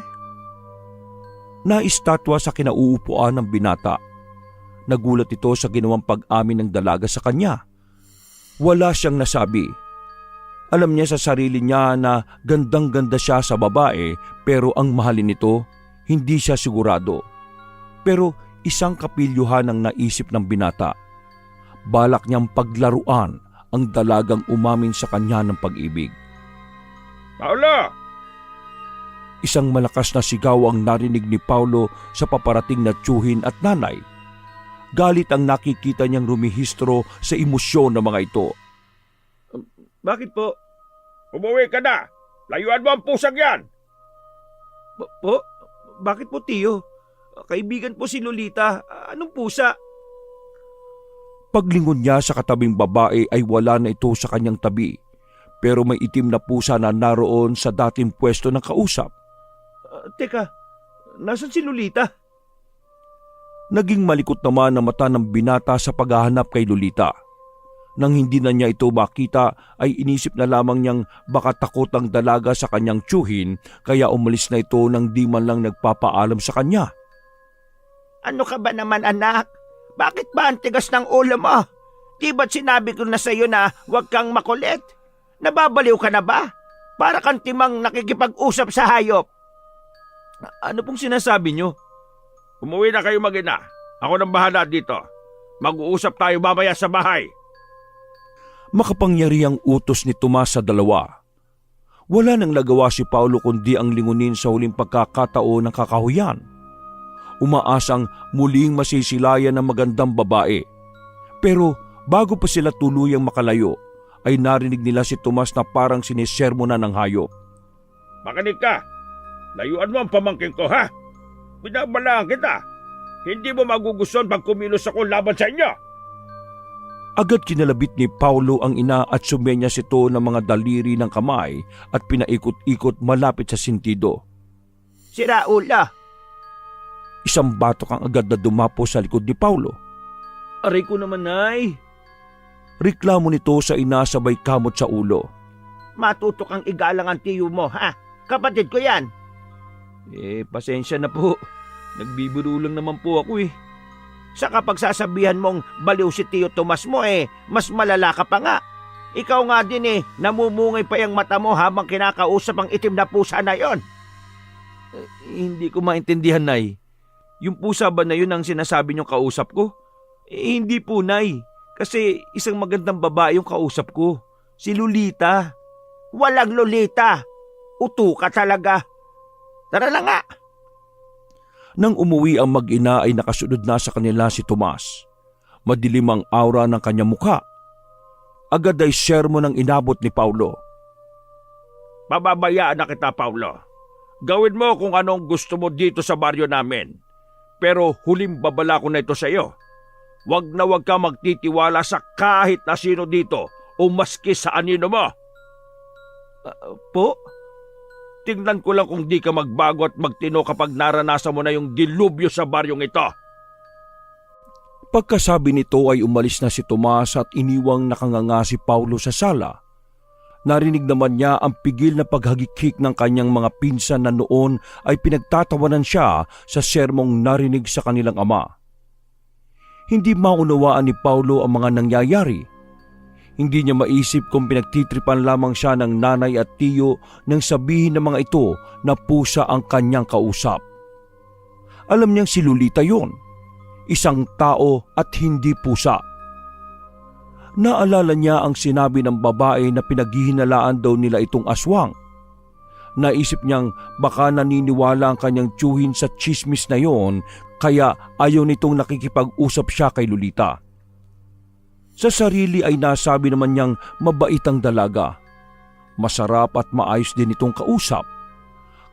S1: Naistatwa sa kinauupuan ng binata. Nagulat ito sa ginawang pag-amin ng dalaga sa kanya. Wala siyang nasabi. Alam niya sa sarili niya na gandang-ganda siya sa babae pero ang mahalin nito, hindi siya sigurado. Pero isang kapilyuhan ang naisip ng binata. Balak niyang paglaruan ang dalagang umamin sa kanya ng pag-ibig.
S2: Paulo!
S1: Isang malakas na sigaw ang narinig ni Paulo sa paparating na tiyuhin at nanay. Galit ang nakikita niyang rumihistro sa emosyon ng mga ito.
S2: Bakit po? Umuwi ka na! Layuan mo ang pusang yan!
S1: Po? Bakit po, tiyo? Kaibigan po si Lolita. Anong pusa? Paglingon niya sa katabing babae ay wala na ito sa kanyang tabi. Pero may itim na pusa na naroon sa dating pwesto ng kausap. Teka, nasan si Lolita? Naging malikot naman ang mata ng binata sa paghahanap kay Lolita. Nang hindi na niya ito makita ay inisip na lamang niyang baka takot ang dalaga sa kanyang tiyuhin kaya umalis na ito nang di man lang nagpapaalam sa kanya.
S2: Ano ka ba naman anak? Bakit ba ang tigas ng ulo mo? Di ba't sinabi ko na sa'yo na huwag kang makulit? Nababaliw ka na ba? Para kang timang nakikipag-usap sa hayop.
S1: Ano pong sinasabi niyo?
S2: Umuwi na kayo mag-ina. Ako nang bahala dito. Mag-uusap tayo mamaya sa bahay.
S1: Makapangyarihang utos ni Tomas sa dalawa. Wala nang nagawa si Paulo kundi ang lingunin sa huling pagkakataon ng kakahuyan. Umaasang muling masisilayan ng magandang babae. Pero bago pa sila tuluyang makalayo, ay narinig nila si Tomas na parang sinisermo na ng hayop.
S2: Makinig ka. Layuan mo ang pamangkin ko, ha? Binabalaan kita. Hindi mo magugustuhan pag kumilos ako laban sa inyo.
S1: Agad kinalabit ni Paulo ang ina at sumenyas ito ng mga daliri ng kamay at pinaikot-ikot malapit sa sintido.
S2: Sira ulo.
S1: Isang batok ang agad na dumapo sa likod ni Paulo.
S2: Aray ko naman, Nay.
S1: Reklamo nito sa ina sabay kamot sa ulo.
S2: Matutok ang igalang ang tiyo mo, ha? Kapatid ko yan.
S1: Pasensya na po. Nagbibiro lang naman po ako
S2: Sa kapag sasabihan mong baliw si Tiyo Tomas mo mas malala ka pa nga. Ikaw nga din namumungay pa yung mata mo habang kinakausap ang itim na pusa na yon.
S1: Hindi ko maintindihan, Nay. Yung pusa ba na yun ang sinasabi niyong kausap ko? Hindi po, Nay. Kasi isang magandang babae yung kausap ko.
S2: Si Lolita. Walang Lolita. Uto ka talaga. Tara na nga.
S1: Nang umuwi ang mag-ina ay nakasunod na sa kanila si Tomas. Madilim ang aura ng kanyang mukha. Agad ay sermon ang inabot ni Paulo.
S2: Pababayaan na kita, Paulo. Gawin mo kung anong gusto mo dito sa baryo namin. Pero huling babala ko na ito sa iyo. Huwag na huwag ka magtitiwala sa kahit na sino dito o maski sa anino mo.
S1: Po?
S2: Tingnan ko lang kung di ka magbago at magtino kapag naranasan mo na yung dilubyo sa baryong ito.
S1: Pagkasabi nito ay umalis na si Tomas at iniwang nakanganga si Paulo sa sala. Narinig naman niya ang pigil na paghagikik ng kanyang mga pinsan na noon ay pinagtatawanan siya sa sermong narinig sa kanilang ama. Hindi maunawaan ni Paulo ang mga nangyayari. Hindi niya maisip kung pinagtitripan lamang siya ng nanay at tiyo nang sabihin ng mga ito na pusa ang kanyang kausap. Alam niyang si Lolita yon, isang tao at hindi pusa. Naalala niya ang sinabi ng babae na pinaghihinalaan daw nila itong aswang. Naisip niyang baka naniniwala ang kanyang tiyuhin sa tsismis na yon kaya ayaw nitong nakikipag-usap siya kay Lolita. Sa sarili ay nasabi naman niyang mabait ang dalaga. Masarap at maayos din itong kausap.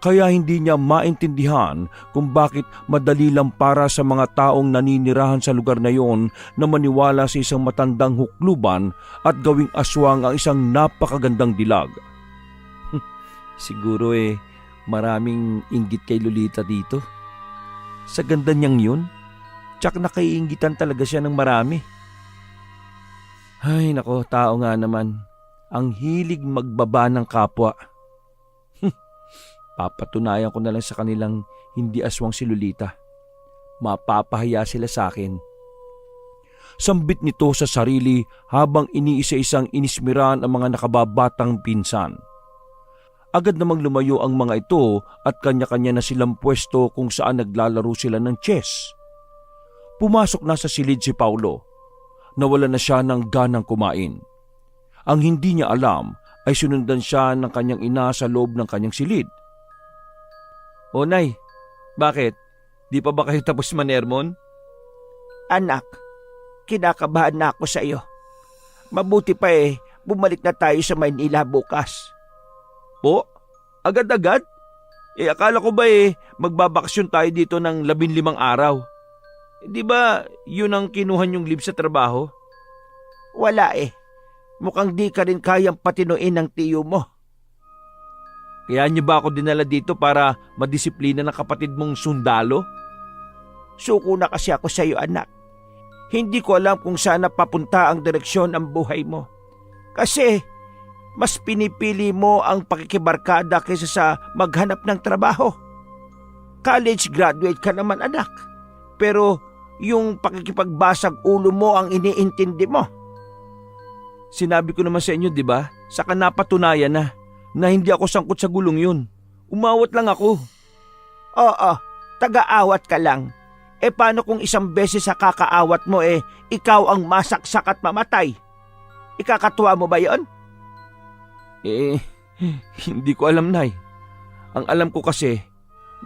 S1: Kaya hindi niya maintindihan kung bakit madali lang para sa mga taong naninirahan sa lugar na yon na maniwala sa isang matandang hukluban at gawing aswang ang isang napakagandang dilag. Siguro maraming inggit kay Lolita dito. Sa ganda niyang yun, tsak nakaiinggitan talaga siya ng marami. Ay nako, tao nga naman. Ang hilig magbaba ng kapwa. Papatunayan ko na lang sa kanilang hindi aswang si Lolita. Mapapahiya sila sa akin. Sambit nito sa sarili habang iniisa-isang inismiran ang mga nakababatang pinsan. Agad namang lumayo ang mga ito at kanya-kanya na silang pwesto kung saan naglalaro sila ng chess. Pumasok na sa silid si Paulo. Nawala na siya ng ganang kumain. Ang hindi niya alam ay sinundan siya ng kanyang ina sa loob ng kanyang silid. O Nay, bakit? Di pa ba kayo tapos manermon?
S3: Anak, kinakabahan na ako sa iyo. Mabuti pa bumalik na tayo sa Maynila bukas.
S2: Po? Agad-agad? Akala ko ba magbabakasyon tayo dito ng 15 araw? Di ba yun ang kinuha niyong leave sa trabaho?
S3: Wala Mukhang di ka rin kayang patinuin ng tiyo mo.
S2: Kaya niyo ba ako dinala dito para madisiplina ng kapatid mong sundalo?
S3: Suko na kasi ako sa iyo, anak. Hindi ko alam kung saan papunta ang direksyon ng buhay mo. Kasi mas pinipili mo ang pakikibarkada kaysa sa maghanap ng trabaho. College graduate ka naman, anak. Pero yung pakikipagbasag ulo mo ang iniintindi mo.
S2: Sinabi ko naman sa inyo, di ba? Saka napatunayan na hindi ako sangkot sa gulong yun. Umawat lang ako.
S3: Oo, taga-awat ka lang. Paano kung isang beses sa kakaawat mo ikaw ang masaksak at mamatay? Ikakatuwa mo ba yon?
S2: Hindi ko alam, Nay. Ang alam ko kasi,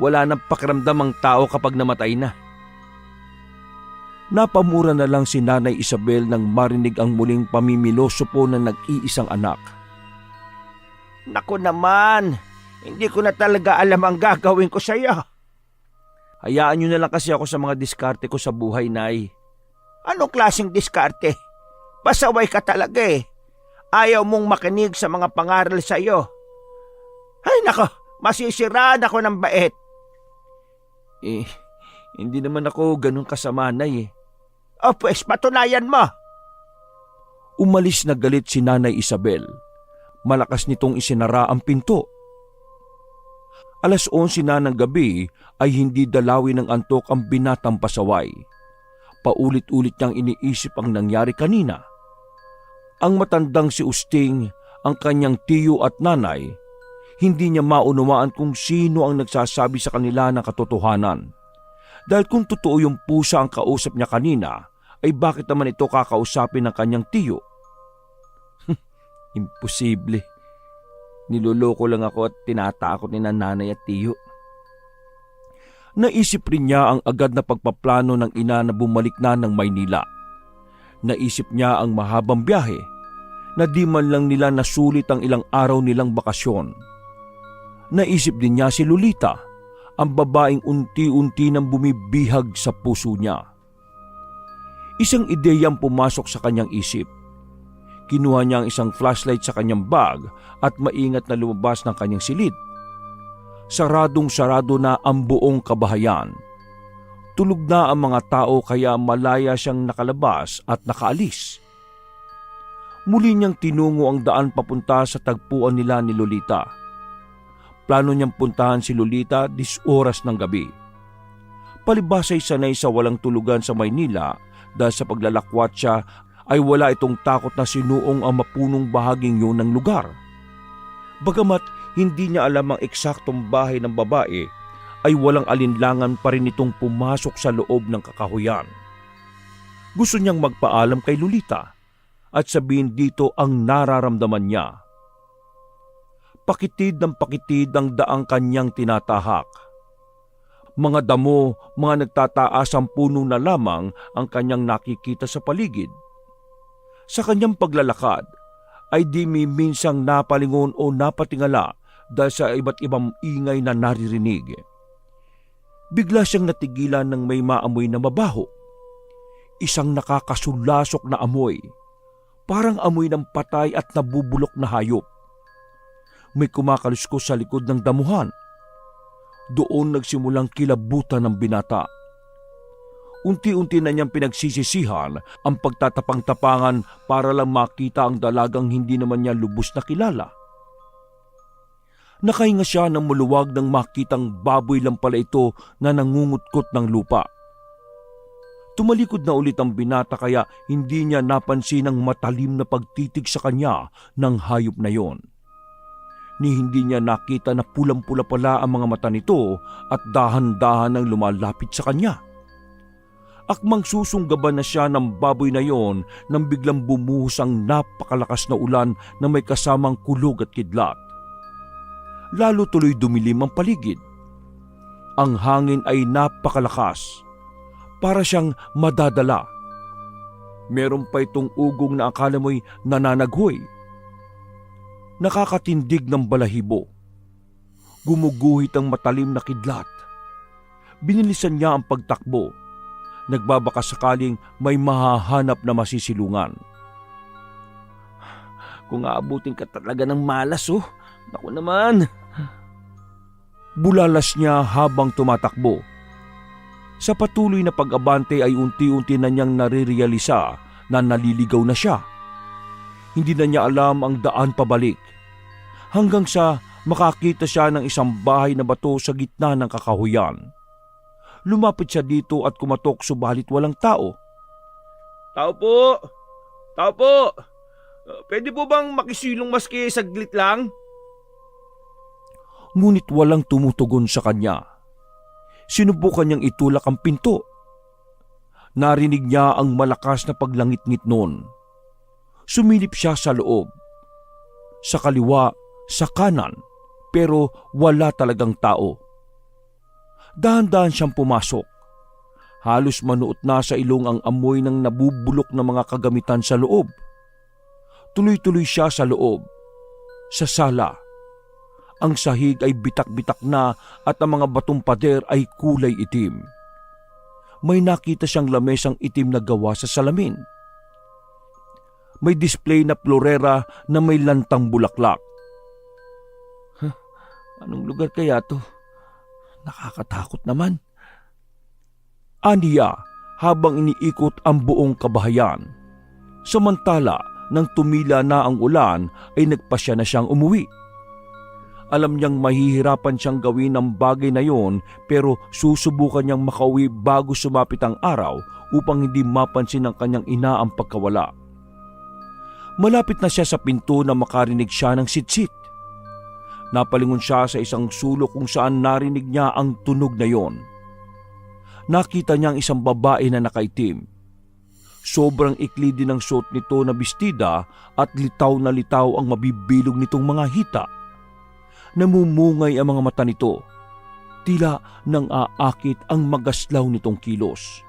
S2: wala nang pakiramdam ang tao kapag namatay na.
S1: Napamura na lang si Nanay Isabel nang marinig ang muling pamimiloso po ng nag-iisang anak.
S3: Naku naman, hindi ko na talaga alam ang gagawin ko sa iyo.
S2: Hayaan niyo na lang kasi ako sa mga diskarte ko sa buhay, Nay.
S3: Anong klaseng diskarte? Pasaway ka talaga Ayaw mong makinig sa mga pangaral sa iyo. Ay nako, masisiraan ako ng bait.
S2: Hindi naman ako ganun kasama, Nay.
S3: O pues, patunayan mo.
S1: Umalis na galit si Nanay Isabel. Malakas nitong isinara ang pinto. 11:00 na ng gabi ay hindi dalawin ng antok ang binatang pasaway. Paulit-ulit niyang iniisip ang nangyari kanina. Ang matandang si Usting, ang kanyang tiyo at nanay, hindi niya maunawaan kung sino ang nagsasabi sa kanila ng katotohanan. Dahil kung totoo yung pusa ang kausap niya kanina, ay bakit naman ito kakausapin ng kanyang tiyo? Imposible. Niloloko lang ako at tinatakot ni nanay at tiyo. Naisip rin niya ang agad na pagpaplano ng ina na bumalik na ng Maynila. Naisip niya ang mahabang biyahe na di man lang nila nasulit ang ilang araw nilang bakasyon. Naisip din niya si Lolita, ang babaeng unti-unti nang bumibihag sa puso niya. Isang ideyang pumasok sa kanyang isip. Kinuha niya ang isang flashlight sa kanyang bag at maingat na lumabas ng kanyang silid. Saradong-sarado na ang buong kabahayan. Tulog na ang mga tao kaya malaya siyang nakalabas at nakaalis. Muli niyang tinungo ang daan papunta sa tagpuan nila ni Lolita. Plano niyang puntahan si Lolita 10 oras ng gabi. Palibas ay sanay sa walang tulugan sa Maynila dahil sa paglalakwat siya ay wala itong takot na sinuong ang mapunong bahaging yun ng lugar. Bagamat hindi niya alam ang eksaktong bahay ng babae, ay walang alinlangan pa rin itong pumasok sa loob ng kakahuyan. Gusto niyang magpaalam kay Lolita at sabihin dito ang nararamdaman niya. Pakitid ng pakitid ang daang kanyang tinatahak. Mga damo, mga nagtataasang puno na lamang ang kanyang nakikita sa paligid. Sa kanyang paglalakad ay di minsang napalingon o napatingala dahil sa iba't ibang ingay na naririnig. Bigla siyang natigilan ng may maamoy na mabaho. Isang nakakasulasok na amoy, parang amoy ng patay at nabubulok na hayop. May kumakaluskos sa likod ng damuhan. Doon nagsimulang kilabutan ng binata. Unti-unti na niyang pinagsisisihan ang pagtatapang-tapangan para lang makita ang dalagang hindi naman niya lubos na kilala. Nakahinga siya ng maluwag nang makitang baboy lang pala ito na nangungutkot ng lupa. Tumalikod na ulit ang binata kaya hindi niya napansin ang matalim na pagtitig sa kanya ng hayop na yon. Ni hindi niya nakita na pulang-pula pala ang mga mata nito at dahan-dahan ang lumalapit sa kanya. Akmang susunggaban na siya ng baboy na yon nang biglang bumuhos ang napakalakas na ulan na may kasamang kulog at kidlat. Lalo tuloy dumilim ang paligid. Ang hangin ay napakalakas. Para siyang madadala. Meron pa itong ugong na akala mo'y nananaghoy. Nakakatindig ng balahibo. Gumuguhit ang matalim na kidlat. Binilisan niya ang pagtakbo. Nagbabaka sakaling may mahahanap na masisilungan. Kung aabutin ka talaga ng malas, oh. Naku naman. Bulalas niya habang tumatakbo. Sa patuloy na pag-abante ay unti-unti na niyang narirealisa na naliligaw na siya. Hindi na niya alam ang daan pabalik. Hanggang sa makakita siya ng isang bahay na bato sa gitna ng kakahuyan. Lumapit siya dito at kumatok subalit walang tao.
S2: Tao po! Tao po! Pwede po bang makisilong maski saglit lang?
S1: Ngunit walang tumutugon sa kanya. Sinubukan niyang itulak ang pinto. Narinig niya ang malakas na paglangit-ngit noon. Sumilip siya sa loob. Sa kaliwa, sa kanan, pero wala talagang tao. Dahan-dahan siyang pumasok. Halos manuot na sa ilong ang amoy ng nabubulok na mga kagamitan sa loob. Tuloy-tuloy siya sa loob. Sa sala. Ang sahig ay bitak-bitak na at ang mga batong pader ay kulay itim. May nakita siyang lamesang itim na gawa sa salamin. May display na florera na may lantang bulaklak. Anong lugar kaya to? Nakakatakot naman. Aniya habang iniikot ang buong kabahayan. Samantala, nang tumila na ang ulan ay nagpasya na siyang umuwi. Alam niyang mahihirapan siyang gawin ang bagay na yon pero susubukan niyang makauwi bago sumapit ang araw upang hindi mapansin ng kanyang ina ang pagkawala. Malapit na siya sa pinto na makarinig siya ng sitsit. Napalingon siya sa isang sulok kung saan narinig niya ang tunog na yon. Nakita niya ang isang babae na nakaitim. Sobrang ikli din ang suot nito na bestida at litaw na litaw ang mabibilog nitong mga hita. Namumungay ang mga mata nito. Tila nang aakit ang magaslaw nitong kilos.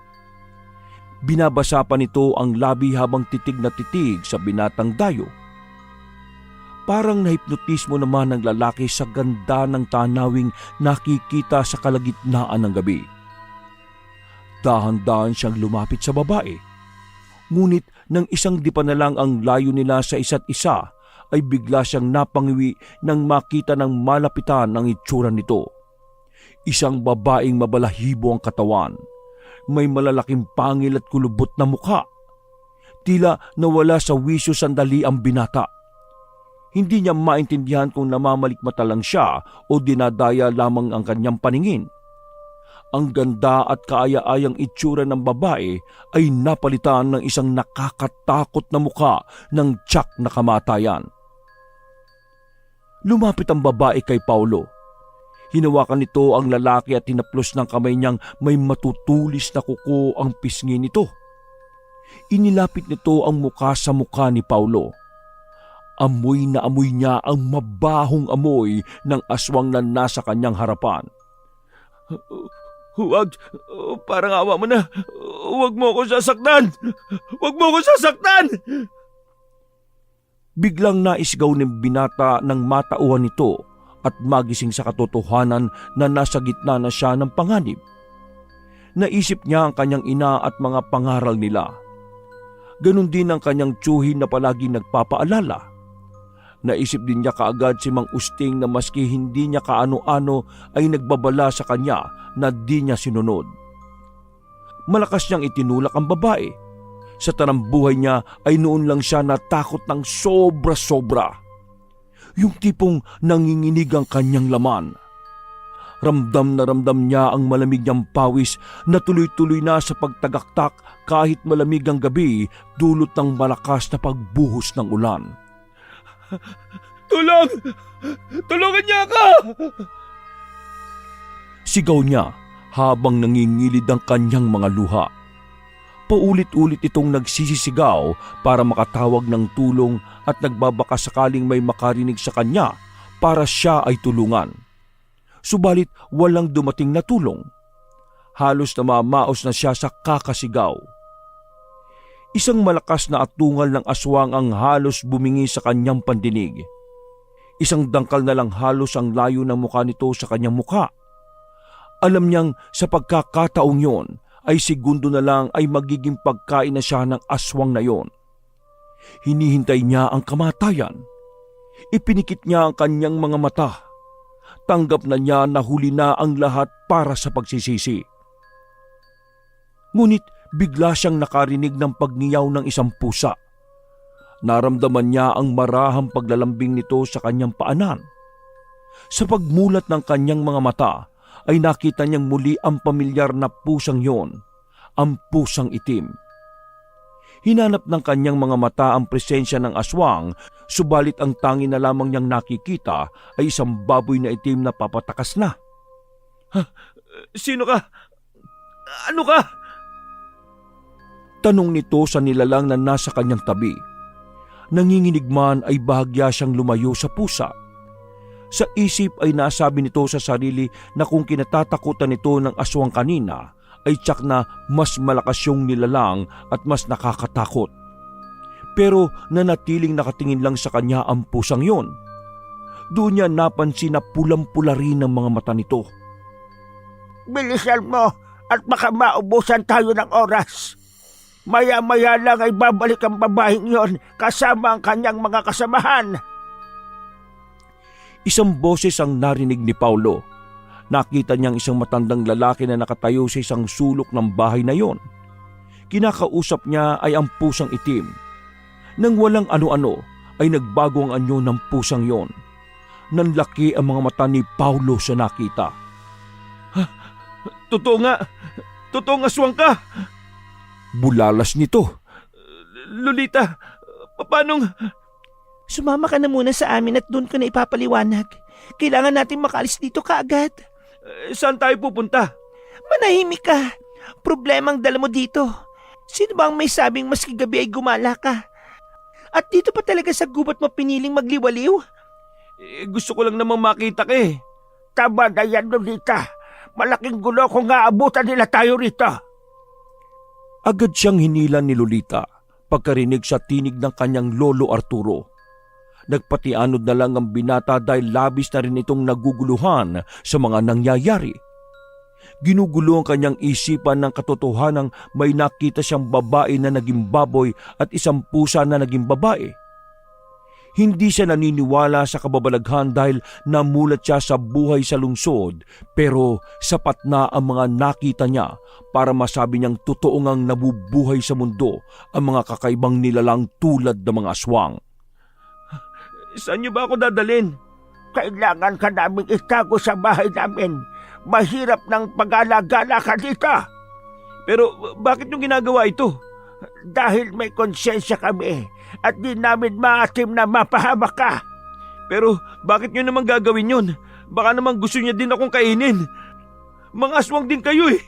S1: Binabasa pa nito ang labi habang titig na titig sa binatang dayo. Parang nahipnotismo naman ng lalaki sa ganda ng tanawing nakikita sa kalagitnaan ng gabi. Dahan-dahan siyang lumapit sa babae. Ngunit nang isang dipa na lang ang layo nila sa isa't isa, ay bigla siyang napangiwi nang makita ng malapitan ang itsura nito. Isang babaeng mabalahibo ang katawan. May malalaking pangil at kulubot na mukha. Tila nawala sa wisyo sandali ang binata. Hindi niya maintindihan kung namamalikmata lang siya o dinadaya lamang ang kanyang paningin. Ang ganda at kaaya-ayang itsura ng babae ay napalitan ng isang nakakatakot na mukha ng tiyak na kamatayan. Lumapit ang babae kay Paulo. Hinawakan nito ang lalaki at hinaplos ng kamay niyang may matutulis na kuko ang pisngi nito. Inilapit nito ang mukha sa mukha ni Paulo. Amoy na amoy niya ang mabahong amoy ng aswang na nasa kanyang harapan.
S2: Huwag, parang awa mo na. Huwag mo ako sasaktan. Huwag mo ako sasaktan.
S1: Biglang naisgaw ng binata ng matauhan nito at magising sa katotohanan na nasa gitna na siya ng panganib. Naisip niya ang kanyang ina at mga pangaral nila. Ganon din ang kanyang tiyuhin na palaging nagpapaalala. Naisip din niya kaagad si Mang Usting na maski hindi niya kaano-ano ay nagbabala sa kanya na di niya sinunod. Malakas niyang itinulak ang babae. Sa tanang buhay niya ay noon lang siya natakot ng sobra-sobra. Yung tipong nanginginig ang kanyang laman. Ramdam na ramdam niya ang malamig niyang pawis na tuloy-tuloy na sa pagtagaktak kahit malamig ang gabi dulot ng malakas na pagbuhos ng ulan.
S2: Tulong! Tulungan niya ako!
S1: Sigaw niya habang nangingilid ang kanyang mga luha. Paulit-ulit itong nagsisisigaw para makatawag ng tulong at nagbabaka sakaling may makarinig sa kanya para siya ay tulungan. Subalit walang dumating na tulong. Halos namamaos na siya sa kakasigaw. Isang malakas na atungal ng aswang ang halos bumingi sa kanyang pandinig. Isang dangkal na lang halos ang layo ng mukha nito sa kanyang mukha. Alam niyang sa pagkakataong yon ay segundo na lang ay magiging pagkain na siya ng aswang na yon. Hinihintay niya ang kamatayan. Ipinikit niya ang kanyang mga mata. Tanggap na niya na huli na ang lahat para sa pagsisisi. Ngunit bigla siyang nakarinig ng pagngiyaw ng isang pusa. Naramdaman niya ang marahang paglalambing nito sa kanyang paanan. Sa pagmulat ng kanyang mga mata, ay nakita niyang muli ang pamilyar na pusang yon, ang pusang itim. Hinanap ng kanyang mga mata ang presensya ng aswang, subalit ang tangi na lamang niyang nakikita ay isang baboy na itim na papatakas na.
S2: Sino ka? Ano ka?
S1: Tanong nito sa nilalang na nasa kanyang tabi. Nanginginig man ay bahagya siyang lumayo sa pusa. Sa isip ay nasabi nito sa sarili na kung kinatatakutan nito ng aswang kanina ay tiyak na mas malakas yung nilalang at mas nakakatakot. Pero nanatiling nakatingin lang sa kanya ang pusang yon. Doon niya napansin na pulang-pula rin ang mga mata nito.
S2: Bilisan mo at baka maubusan tayo ng oras. Maya-maya lang ay babalik ang babaeng yon kasama ang kanyang mga kasamahan.
S1: Isang boses ang narinig ni Paulo. Nakita niyang isang matandang lalaki na nakatayo sa isang sulok ng bahay na yon. Kinakausap niya ay ang pusang itim. Nang walang ano-ano ay nagbago ang anyo ng pusang yon. Nanlaki ang mga mata ni Paulo sa nakita.
S2: Totoo nga! Totoo nga aswang ka!
S1: Bulalas nito.
S2: Lolita, paanong...
S3: Sumama ka na muna sa amin at doon ko na ipapaliwanag. Kailangan natin makalis dito kaagad.
S2: Saan tayo pupunta?
S3: Manahimik ka. Problemang dala mo dito. Sino ba ang may sabing maski gabi ay gumala ka? At dito pa talaga sa gubat mo piniling magliwaliw?
S1: Gusto ko lang namang makita ka eh.
S2: Tama na yan, Lolita. Malaking gulo kung aabutan nila tayo rito.
S1: Agad siyang hinilan ni Lolita pagkarinig sa tinig ng kanyang lolo Arturo. Nagpatianod na lang ang binata dahil labis na rin itong naguguluhan sa mga nangyayari. Ginugulo ang kanyang isipan ng katotohanang may nakita siyang babae na naging baboy at isang pusa na naging babae. Hindi siya naniniwala sa kababalaghan dahil namulat siya sa buhay sa lungsod, pero sapat na ang mga nakita niya para masabi niyang totoo ngang nabubuhay sa mundo ang mga kakaibang nilalang tulad ng mga aswang.
S2: Saan niyo ba ako dadalhin? Kailangan ka naming itago sa bahay namin. Mahirap ng pag-alagala ka dito.
S1: Pero bakit niyo ginagawa ito?
S2: Dahil may konsensya kami at di namin maatim na mapahamak ka.
S1: Pero bakit niyo naman gagawin yun? Baka naman gusto niya din akong kainin. Mga aswang din kayo eh.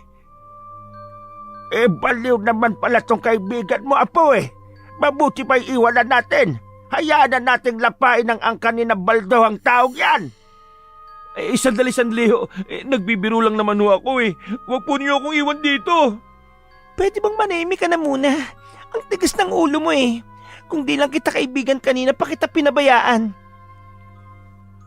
S2: Baliw naman pala tong kaibigan mo, Apo eh. Mabuti pa'y iwanan natin. Hayaan na nating lapain ng angkan ng baldo ang taong yan.
S1: Sandali ho. Nagbibiro lang naman ho ako eh. Huwag po niyo akong iwan dito.
S3: Pwede bang manahimik ka na muna? Ang tigas ng ulo mo eh. Kung di lang kita kaibigan kanina, pa kita pinabayaan.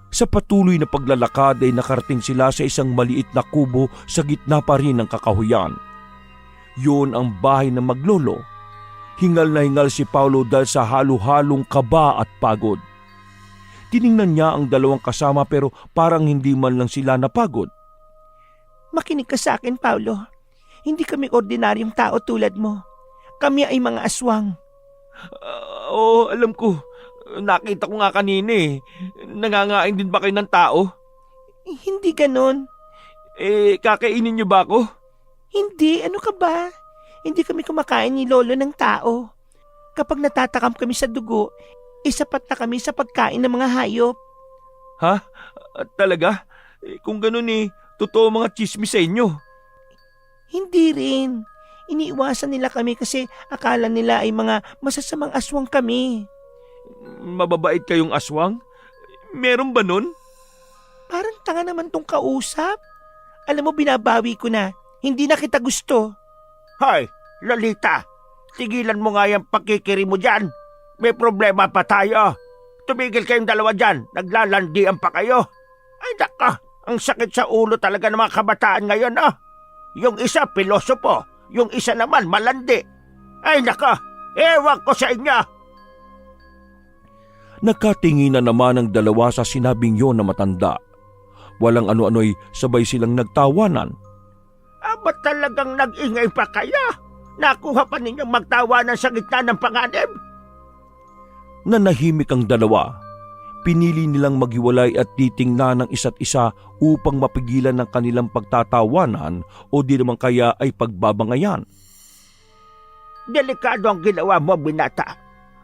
S1: Sa patuloy na paglalakad ay nakarating sila sa isang maliit na kubo sa gitna pa rin ng kakahuyan. Yun ang bahay ng maglolo. Hingal na hingal si Paulo dahil sa halo-halong kaba at pagod. Tiningnan niya ang dalawang kasama pero parang hindi man lang sila napagod.
S3: Makinig ka sa akin, Paulo. Hindi kami ordinaryong tao tulad mo. Kami ay mga aswang.
S1: Oo, alam ko. Nakita ko nga kanina eh. Nangangain din ba kayo ng tao?
S3: Hindi ganon.
S1: Kakainin niyo ba ako?
S3: Hindi, ano ka ba? Hindi kami kumakain ni lolo ng tao. Kapag natatakam kami sa dugo, isapat na kami sa pagkain ng mga hayop.
S1: Ha? Talaga? Kung ganun totoo mga chismis sa inyo.
S3: Hindi rin. Iniiwasan nila kami kasi akala nila ay mga masasamang aswang kami.
S1: Mababait kayong aswang? Meron ba nun?
S3: Parang tanga naman tong kausap. Alam mo, binabawi ko na. Hindi na kita gusto.
S2: Hoy, Lolita, tigilan mo nga yung pakikiri mo dyan. May problema pa tayo. Tumigil kayong dalawa dyan. Naglalandian pa kayo. Ay naka, ang sakit sa ulo talaga ng mga kabataan ngayon Yung isa pilosopo, yung isa naman malandi. Ay naka, ewan ko sa inyo.
S1: Nakatingin na naman ang dalawa sa sinabing yon na matanda. Walang ano-ano'y sabay silang nagtawanan.
S2: Ba't talagang nag-ingay pa kaya? Nakuha pa ninyong magtawanan sa gitna ng panganib?
S1: Nanahimik ang dalawa. Pinili nilang maghiwalay at titingnan ng isa't isa upang mapigilan ng kanilang pagtatawanan o di naman kaya ay pagbabangayan.
S2: Delikado ang ginawa mo, binata.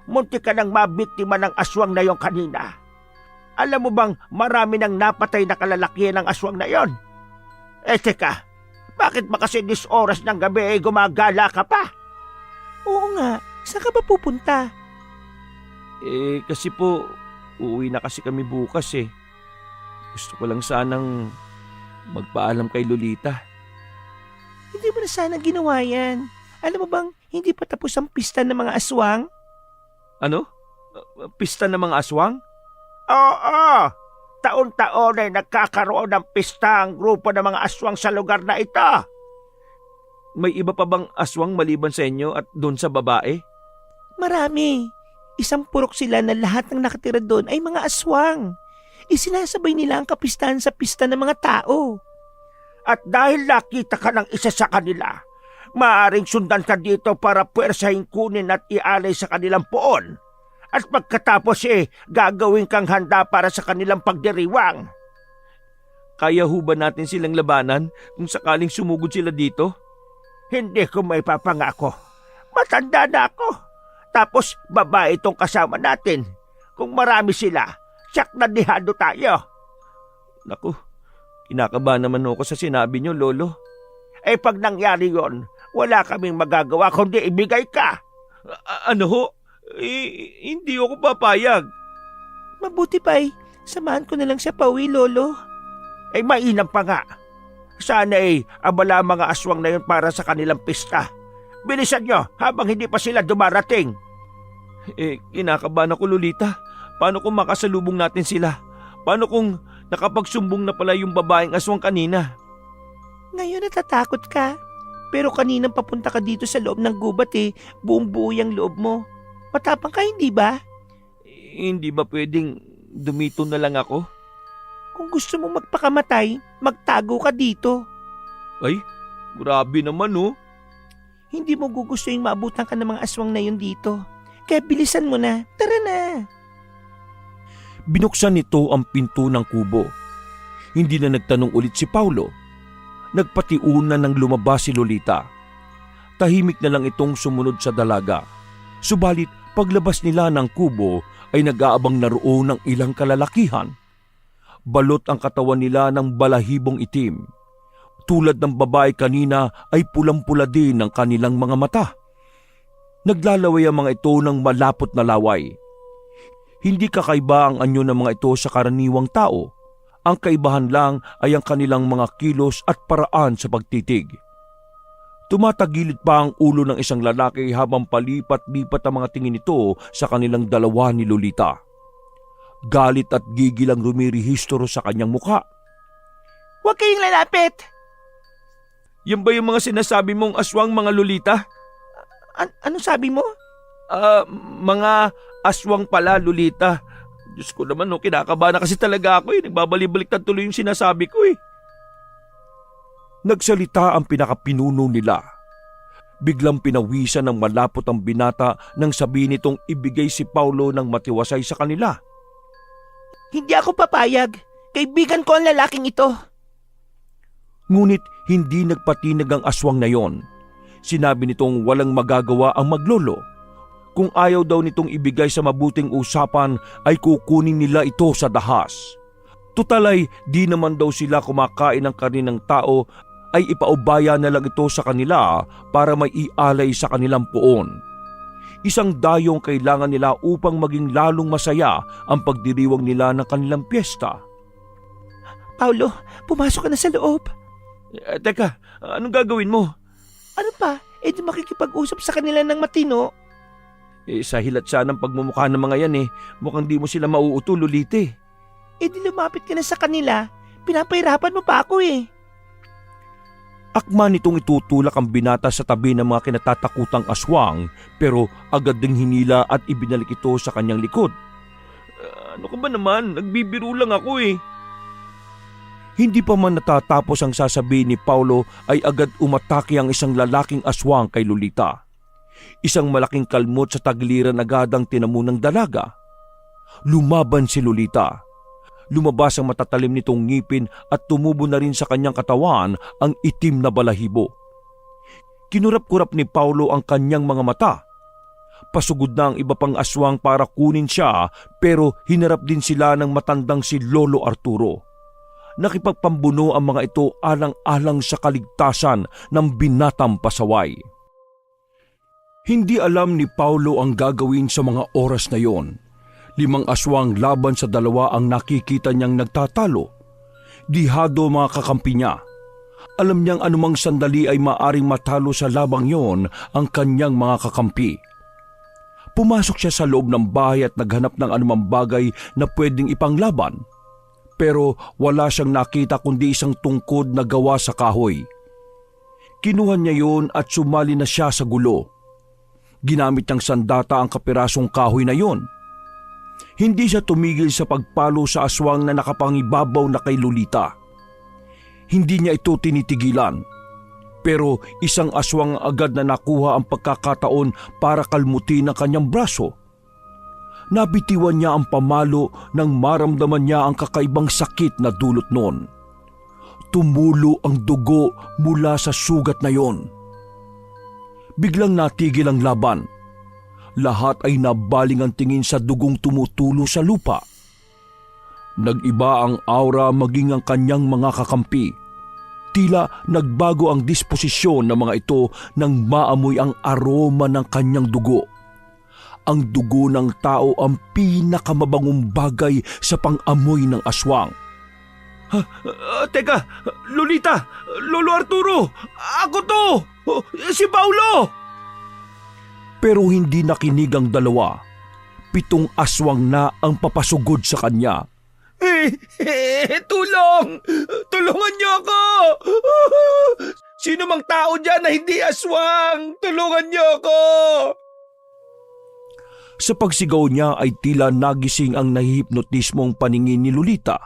S2: Munti ka nang mabiktima ng aswang na yon kanina. Alam mo bang marami nang napatay na kalalakihan ng aswang na yon? Teka, bakit ba kasi 10 oras ng gabi ay gumagala ka pa?
S3: Oo nga, saan ka ba pupunta?
S1: Kasi po, uuwi na kasi kami bukas eh. Gusto ko lang sanang magpaalam kay Lolita.
S3: Hindi mo na sana ginawa yan. Alam mo bang hindi pa tapos ang pista ng mga aswang?
S1: Ano? Pista ng mga aswang?
S2: Oo! Taon-taon ay nagkakaroon ng pista ang grupo ng mga aswang sa lugar na ito.
S1: May iba pa bang aswang maliban sa inyo at doon sa babae?
S3: Marami. Isang purok sila na lahat ng nakatira doon ay mga aswang. Isinasabay nila ang kapistahan sa pista ng mga tao.
S2: At dahil nakita ka ng isa sa kanila, maaaring sundan ka dito para puwersahin kunin at ialay sa kanilang poon. At pagkatapos gagawin kang handa para sa kanilang pagdiriwang.
S1: Kaya ho ba natin silang labanan kung sakaling sumugod sila dito?
S2: Hindi ko may papangako. Matanda na ako. Tapos babae itong kasama natin. Kung marami sila, tiyak na dihado tayo.
S1: Naku, kinakabahan naman ako sa sinabi niyo, Lolo.
S2: Pag nangyari yon, wala kaming magagawa kundi ibigay ka.
S1: Ano ho? Hindi ako papayag.
S3: Mabuti pa'y samahan ko na lang siya pauwi, Lolo.
S2: Mainam pa nga. Sana abala ang mga aswang na yun para sa kanilang pista. Bilisan nyo habang hindi pa sila dumarating.
S1: Kinakabahan ako, Lolita. Paano kung makasalubong natin sila? Paano kung nakapagsumbong na pala yung babaeng aswang kanina?
S3: Ngayon natatakot ka. Pero kaninang papunta ka dito sa loob ng gubat buong-buo yung loob mo. Matapang ka, hindi ba?
S1: Hindi ba pwedeng dumito na lang ako?
S3: Kung gusto mo magpakamatay, magtago ka dito.
S1: Ay, grabe naman oh.
S3: Hindi mo gugusto yung maabutan ka ng mga aswang na yun dito. Kaya bilisan mo na. Tara na.
S1: Binuksan nito ang pinto ng kubo. Hindi na nagtanong ulit si Paulo. Nagpatiunan ng lumabas si Lolita. Tahimik na lang itong sumunod sa dalaga. Subalit paglabas nila ng kubo ay nag-aabang na roon ng ilang kalalakihan. Balot ang katawan nila ng balahibong itim. Tulad ng babae kanina ay pulang-pula din ang kanilang mga mata. Naglalaway ang mga ito ng malapot na laway. Hindi kakaiba ang anyo ng mga ito sa karaniwang tao. Ang kaibahan lang ay ang kanilang mga kilos at paraan sa pagtitig. Tumatagilid pa ang ulo ng isang lalaki habang palipat-lipat ang mga tingin nito sa kanilang dalawa ni Lolita. Galit at gigil ang rumirehistro sa kanyang mukha.
S3: Huwag kayong lalapit!
S1: Yan ba yung mga sinasabi mong aswang, mga Lolita?
S3: Ano sabi mo?
S1: Mga aswang pala, Lolita. Diyos ko naman, kinakabahan na kasi talaga ako. Nagbabalik-baliktad tuloy yung sinasabi ko Nagsalita ang pinakapinuno nila. Biglang pinawisan ng malapot ang binata nang sabihin nitong ibigay si Paulo ng matiwasay sa kanila.
S3: Hindi ako papayag. Kaibigan ko ang lalaking ito.
S1: Ngunit hindi nagpatinag ang aswang na yon. Sinabi nitong walang magagawa ang maglolo. Kung ayaw daw nitong ibigay sa mabuting usapan ay kukunin nila ito sa dahas. Tutalay, di naman daw sila kumakain ng kaninang tao ay ipaubaya na lang ito sa kanila para may ialay sa kanilang poon. Isang dayong kailangan nila upang maging lalong masaya ang pagdiriwang nila ng kanilang piyesta.
S3: Paulo, pumasok ka na sa loob.
S1: Teka, anong gagawin mo?
S3: Ano pa? Di makikipag-usap sa kanila ng matino.
S1: Sa hilat siya ng pagmumukha ng mga yan mukhang di mo sila mauuto, Lolita.
S3: Di lumapit ka na sa kanila. Pinapahirapan mo pa ako
S1: Akma nitong itutulak ang binata sa tabi ng mga kinatatakutang aswang pero agad ding hinila at ibinalik ito sa kanyang likod. Ano ka ba naman? Nagbibiro lang ako Hindi pa man natatapos ang sasabihin ni Paulo ay agad umatake ang isang lalaking aswang kay Lolita. Isang malaking kalmot sa tagiliran agad ang tinamo ng dalaga. Lumaban si Lolita. Lumabas ang matatalim nitong ngipin at tumubo na rin sa kanyang katawan ang itim na balahibo. Kinurap-kurap ni Paulo ang kanyang mga mata. Pasugod na ang iba pang aswang para kunin siya pero hinarap din sila ng matandang si Lolo Arturo. Nakipagpambuno ang mga ito alang-alang sa kaligtasan ng binatang pasaway. Hindi alam ni Paulo ang gagawin sa mga oras na yon. 5 aswang laban sa 2 ang nakikita niyang nagtatalo. Dihado mga kakampi niya. Alam niyang anumang sandali ay maaring matalo sa labang yon ang kanyang mga kakampi. Pumasok siya sa loob ng bahay at naghanap ng anumang bagay na pwedeng ipanglaban. Pero wala siyang nakita kundi isang tungkod na gawa sa kahoy. Kinuha niya yon at sumali na siya sa gulo. Ginamit niyang sandata ang kapirasong kahoy na yon. Hindi siya tumigil sa pagpalo sa aswang na nakapangibabaw na kay Lolita. Hindi niya ito tinitigilan. Pero isang aswang agad na nakuha ang pagkakataon para kalmutin ang kanyang braso. Nabitiwan niya ang pamalo nang maramdaman niya ang kakaibang sakit na dulot noon. Tumulo ang dugo mula sa sugat na yon. Biglang natigil ang laban. Lahat ay nabaling ang tingin sa dugong tumutulo sa lupa. Nag-iba ang aura maging ang kanyang mga kakampi. Tila nagbago ang disposisyon ng mga ito nang maamoy ang aroma ng kanyang dugo. Ang dugo ng tao ang pinakamabangong bagay sa pang-amoy ng aswang.
S2: Teka, Lolita, Lolo Arturo, ako to! Si Paulo!
S1: Pero hindi nakinig ang dalawa. 7 aswang na ang papasugod sa kanya.
S2: Tulong! Tulungan niyo ako! Sino mang tao dyan na hindi aswang? Tulungan niyo ako!
S1: Sa pagsigaw niya ay tila nagising ang nahihipnotismong paningin ni Lolita.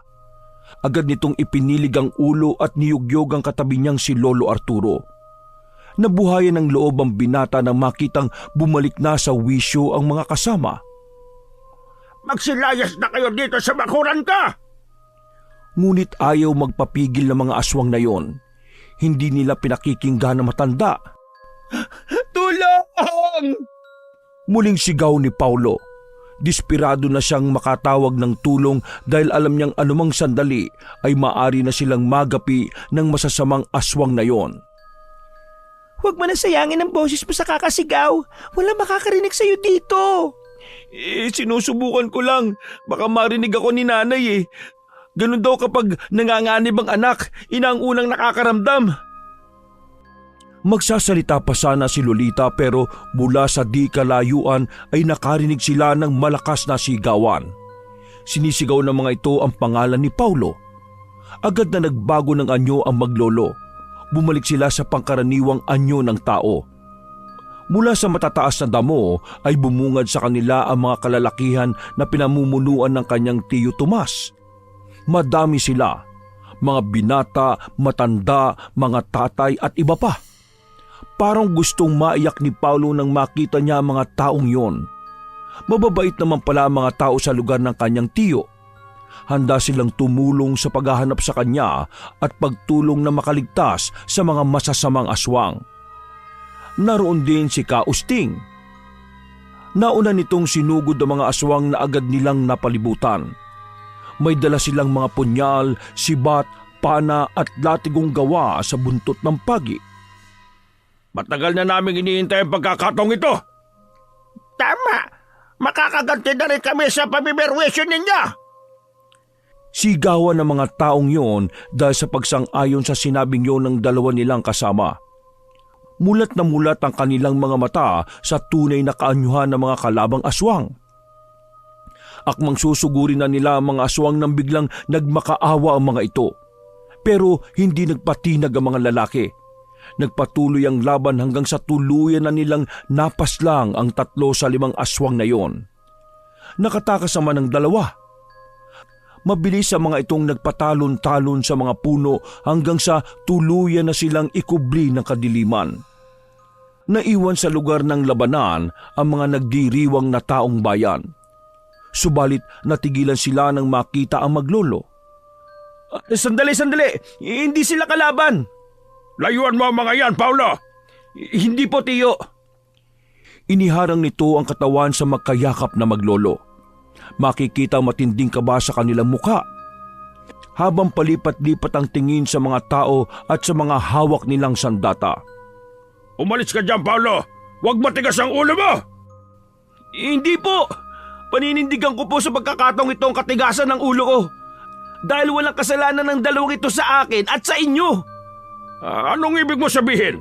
S1: Agad nitong ipinilig ang ulo at niyugyog ang katabi niyang si Lolo Arturo. Nabuhayan ng loob ang binata nang makitang bumalik na sa wisyo ang mga kasama.
S2: Magsilayas na kayo dito sa bakuran ka!
S1: Ngunit ayaw magpapigil ng mga aswang na yon. Hindi nila pinakikinggan na matanda.
S2: Tulong!
S1: Muling sigaw ni Paulo. Desperado na siyang makatawag ng tulong dahil alam niyang anumang sandali ay maaari na silang magapi ng masasamang aswang na yon.
S3: Huwag mo na sayangin ang boses mo sa kakasigaw. Walang makakarinig sa'yo dito.
S2: Sinusubukan ko lang. Baka marinig ako ni nanay Ganun daw kapag nanganganib ang anak, ina ang unang nakakaramdam.
S1: Magsasalita pa sana si Lolita pero mula sa di kalayuan ay nakarinig sila ng malakas na sigawan. Sinisigaw ng mga ito ang pangalan ni Paulo. Agad na nagbago ng anyo ang maglolo. Bumalik sila sa pangkaraniwang anyo ng tao. Mula sa matataas na damo ay bumungad sa kanila ang mga kalalakihan na pinamumunuan ng kanyang tiyo Tomas. Madami sila, mga binata, matanda, mga tatay at iba pa. Parang gustong maiyak ni Paulo nang makita niya ang mga taong yon. Mababait naman pala ang mga tao sa lugar ng kanyang tiyo. Handa silang tumulong sa paghahanap sa kanya at pagtulong na makaligtas sa mga masasamang aswang. Naroon din si Kausting. Nauna nitong sinugod ang mga aswang na agad nilang napalibutan. May dala silang mga punyal, sibat, pana at latigong gawa sa buntot ng pagi.
S2: Matagal na namin iniintay ang pagkakataong ito. Tama! Makakaganti na rin kami sa pamimerwisyo ninyo!
S1: Sigawan ng mga taong yon dahil sa pagsang-ayon sa sinabing yon ng dalawa nilang kasama. Mulat na mulat ang kanilang mga mata sa tunay na kaanyuhan ng mga kalabang aswang. Akmang susugurin na nila ang mga aswang nang biglang nagmakaawa ang mga ito. Pero hindi nagpatinag ang mga lalaki. Nagpatuloy ang laban hanggang sa tuluyan na nilang napaslang ang 3 sa 5 aswang na yon. Nakatakas naman ang 2. Mabilis ang mga itong nagpatalon-talon sa mga puno hanggang sa tuluyan na silang ikubli ng kadiliman. Naiwan sa lugar ng labanan ang mga nagdiriwang na taong bayan. Subalit natigilan sila nang makita ang maglolo.
S2: Sandali! Hindi sila kalaban! Layuan mo ang mga yan, Paulo! Hindi po, tiyo.
S1: Iniharang nito ang katawan sa magkayakap na maglolo. Makikita ang matinding kaba sa kanilang muka. Habang palipat-lipat ang tingin sa mga tao at sa mga hawak nilang sandata.
S2: Umalis ka dyan, Paulo! Huwag matigas ang ulo mo! Hindi po! Paninindigan ko po sa pagkakataong ito ang katigasan ng ulo ko. Dahil walang kasalanan ng dalawang ito sa akin at sa inyo. Anong ibig mo sabihin?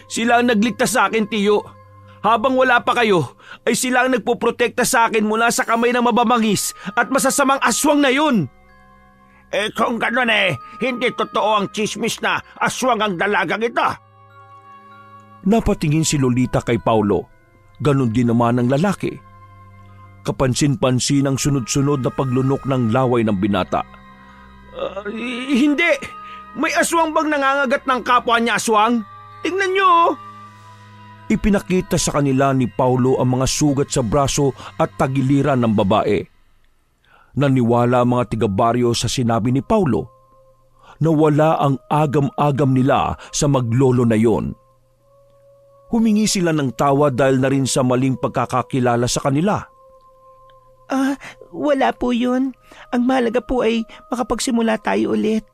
S2: Sila ang nagligtas sa akin, tiyo. Habang wala pa kayo, ay sila ang nagpoprotekta sa akin mula sa kamay ng mababangis at masasamang aswang na yun. Kung gano'n hindi totoo ang chismis na aswang ang dalagang ito.
S1: Napatingin si Lolita kay Paulo. Ganon din naman ang lalaki. Kapansin-pansin ang sunod-sunod na paglunok ng laway ng binata.
S2: Hindi! May aswang bang nangangagat ng kapwa niya aswang? Tingnan niyo!
S1: Ipinakita sa kanila ni Paulo ang mga sugat sa braso at tagiliran ng babae. Naniwala ang mga tiga-baryo sa sinabi ni Paulo. Nawala ang agam-agam nila sa maglolo na yon. Humingi sila ng tawa dahil na rin sa maling pagkakakilala sa kanila.
S3: Wala po yun. Ang mahalaga po ay makapagsimula tayo ulit.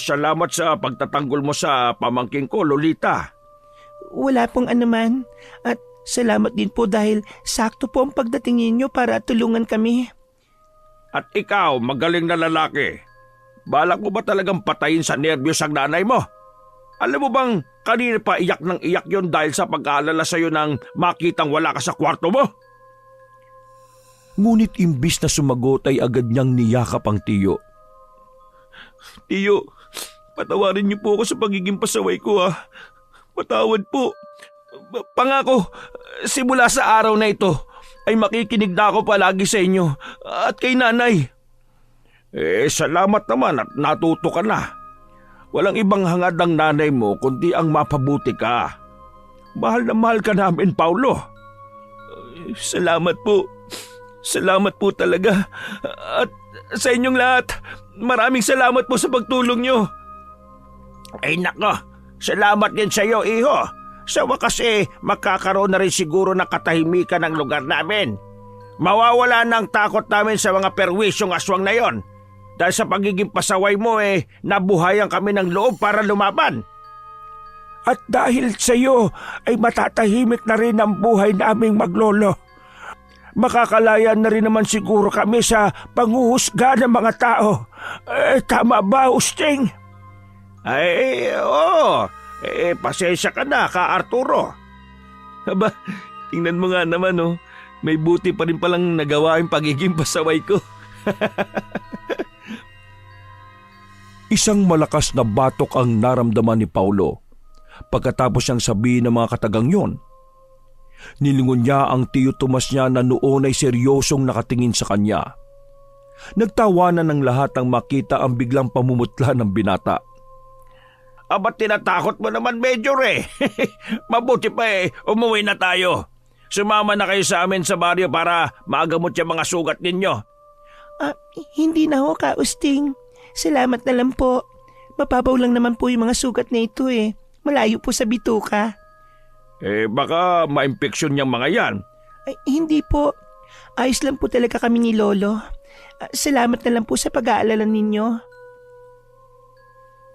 S2: Salamat sa pagtatanggol mo sa pamangking ko, Lolita.
S3: Wala pong anuman. At salamat din po dahil sakto po ang pagdating ninyo para tulungan kami.
S2: At ikaw, magaling na lalaki. Balak mo ba talagang patayin sa nerbiyos ang nanay mo? Alam mo bang kanina pa iyak ng iyak yon dahil sa pag-aalala sa'yo nang makitang wala ka sa kwarto mo?
S1: Ngunit imbis na sumagot ay agad niyang niyakap ang tiyo.
S2: Tiyo, patawarin niyo po ako sa pagiging pasaway ko ha. Patawad po. Pangako, simula sa araw na ito ay makikinig na ako palagi sa inyo at kay nanay. Salamat naman at natuto ka na. Walang ibang hangad ng nanay mo kundi ang mapabuti ka. Mahal na mahal ka namin, Paulo. Salamat po. Salamat po talaga. At sa inyong lahat, maraming salamat po sa pagtulong nyo. Ay nako, salamat din sa iyo, iho. Sa wakas magkakaroon na rin siguro ng katahimikan ng lugar namin. Mawawala na ang takot namin sa mga perwisyong aswang na yon. Dahil sa pagiging pasaway mo nabuhayan kami ng loob para lumaban. At dahil sa iyo ay matatahimik na rin ang buhay naming maglolo. Makakalaya na rin naman siguro kami sa panghuhusga ng mga tao. Tama ba, Usting? Oo. Pasensya ka na, Ka Arturo. Aba, tingnan mo nga naman may buti pa rin palang nagawa yung pagiging pasaway ko.
S1: Isang malakas na batok ang naramdaman ni Paulo pagkatapos siyang sabihin ng mga katagang yon. Nilingon niya ang tiyo Tomas niya na noon ay seryosong nakatingin sa kanya. Nagtawanan ng lahat ang makita ang biglang pamumutla ng binata.
S2: Ba't tinatakot mo naman, Major Mabuti pa umuwi na tayo. Sumama na kayo sa amin sa baryo para maagamot yung mga sugat ninyo.
S3: Hindi na ho, Ka Usting. Salamat na lang po. Mababaw lang naman po yung mga sugat na ito Malayo po sa bituka.
S2: Baka ma-impeksyon niyang mga yan.
S3: Ay, hindi po. Ayos lang po talaga kami ni Lolo. Salamat na lang po sa pag-aalala ninyo.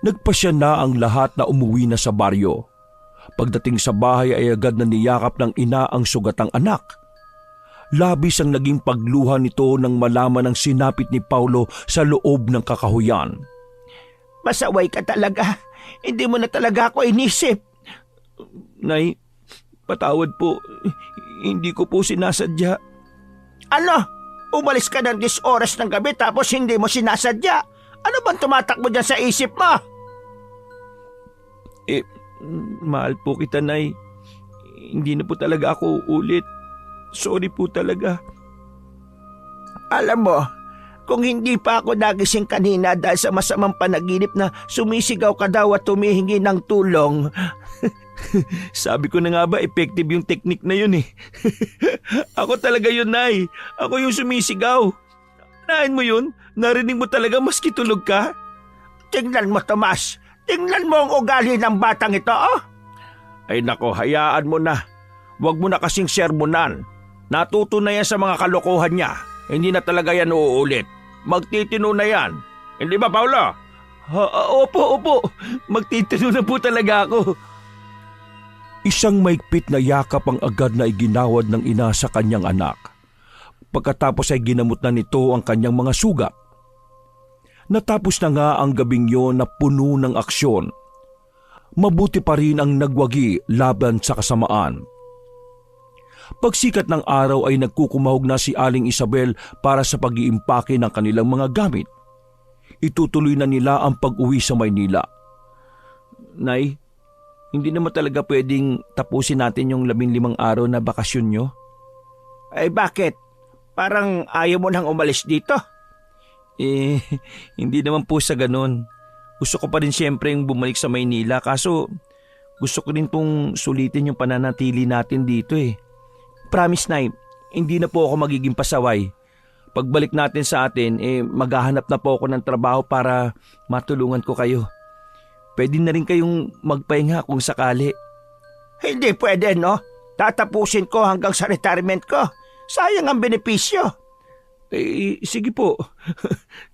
S1: Nagpasya na ang lahat na umuwi na sa baryo. Pagdating sa bahay ay agad na niyakap ng ina ang sugatang anak. Labis ang naging pagluha nito nang malaman ang sinapit ni Paulo sa loob ng kakahuyan.
S3: Masaway ka talaga. Hindi mo na talaga ako inisip.
S1: Nay, patawad po. Hindi ko po sinasadya.
S2: Ano? Umalis ka ng 10 oras ng gabi tapos hindi mo sinasadya? Ano bang tumatakbo dyan sa isip mo?
S1: Mahal po kita, Nay. Hindi na po talaga ako uulit. Sorry po talaga.
S2: Alam mo, kung hindi pa ako nagising kanina dahil sa masamang panaginip na sumisigaw ka daw at tumihingi ng tulong.
S1: Sabi ko na nga ba, effective yung technique na yun Ako talaga yun, Nay. Ako yung sumisigaw. Nain mo yun? Narinig mo talaga maski tulog ka?
S2: Tingnan mo, Tomas. Tingnan mo ang ugali ng batang ito, Ay nako, hayaan mo na. Huwag mo na kasing sermonan. Natuto na yan sa mga kalokohan niya. Hindi na talaga yan uulit. Magtitino na yan. Hindi ba, Paulo?
S1: Opo. Magtitino na po talaga ako. Isang maigpit na yakap ang agad na iginawad ng ina sa kanyang anak. Pagkatapos ay ginamot na nito ang kanyang mga sugat. Natapos na nga ang gabing yon na puno ng aksyon. Mabuti pa rin ang nagwagi laban sa kasamaan. Pagsikat ng araw ay nagkukumahog na si Aling Isabel para sa pag-iimpake ng kanilang mga gamit. Itutuloy na nila ang pag-uwi sa Maynila. Nay, hindi naman talaga pwedeng tapusin natin yung 15 araw na bakasyon nyo?
S2: Ay bakit? Parang ayaw mo nang umalis dito?
S1: Hindi naman po sa ganun. Gusto ko pa rin siyempre yung bumalik sa Maynila kaso gusto ko rin pong sulitin yung pananatili natin dito Promise, Nay, hindi na po ako magiging pasaway. Pagbalik natin sa atin, maghahanap na po ako ng trabaho para matulungan ko kayo. Pwede na rin kayong magpahinga kung sakali.
S2: Hindi pwede, no? Tatapusin ko hanggang sa retirement ko. Sayang ang benepisyo.
S1: Sige po.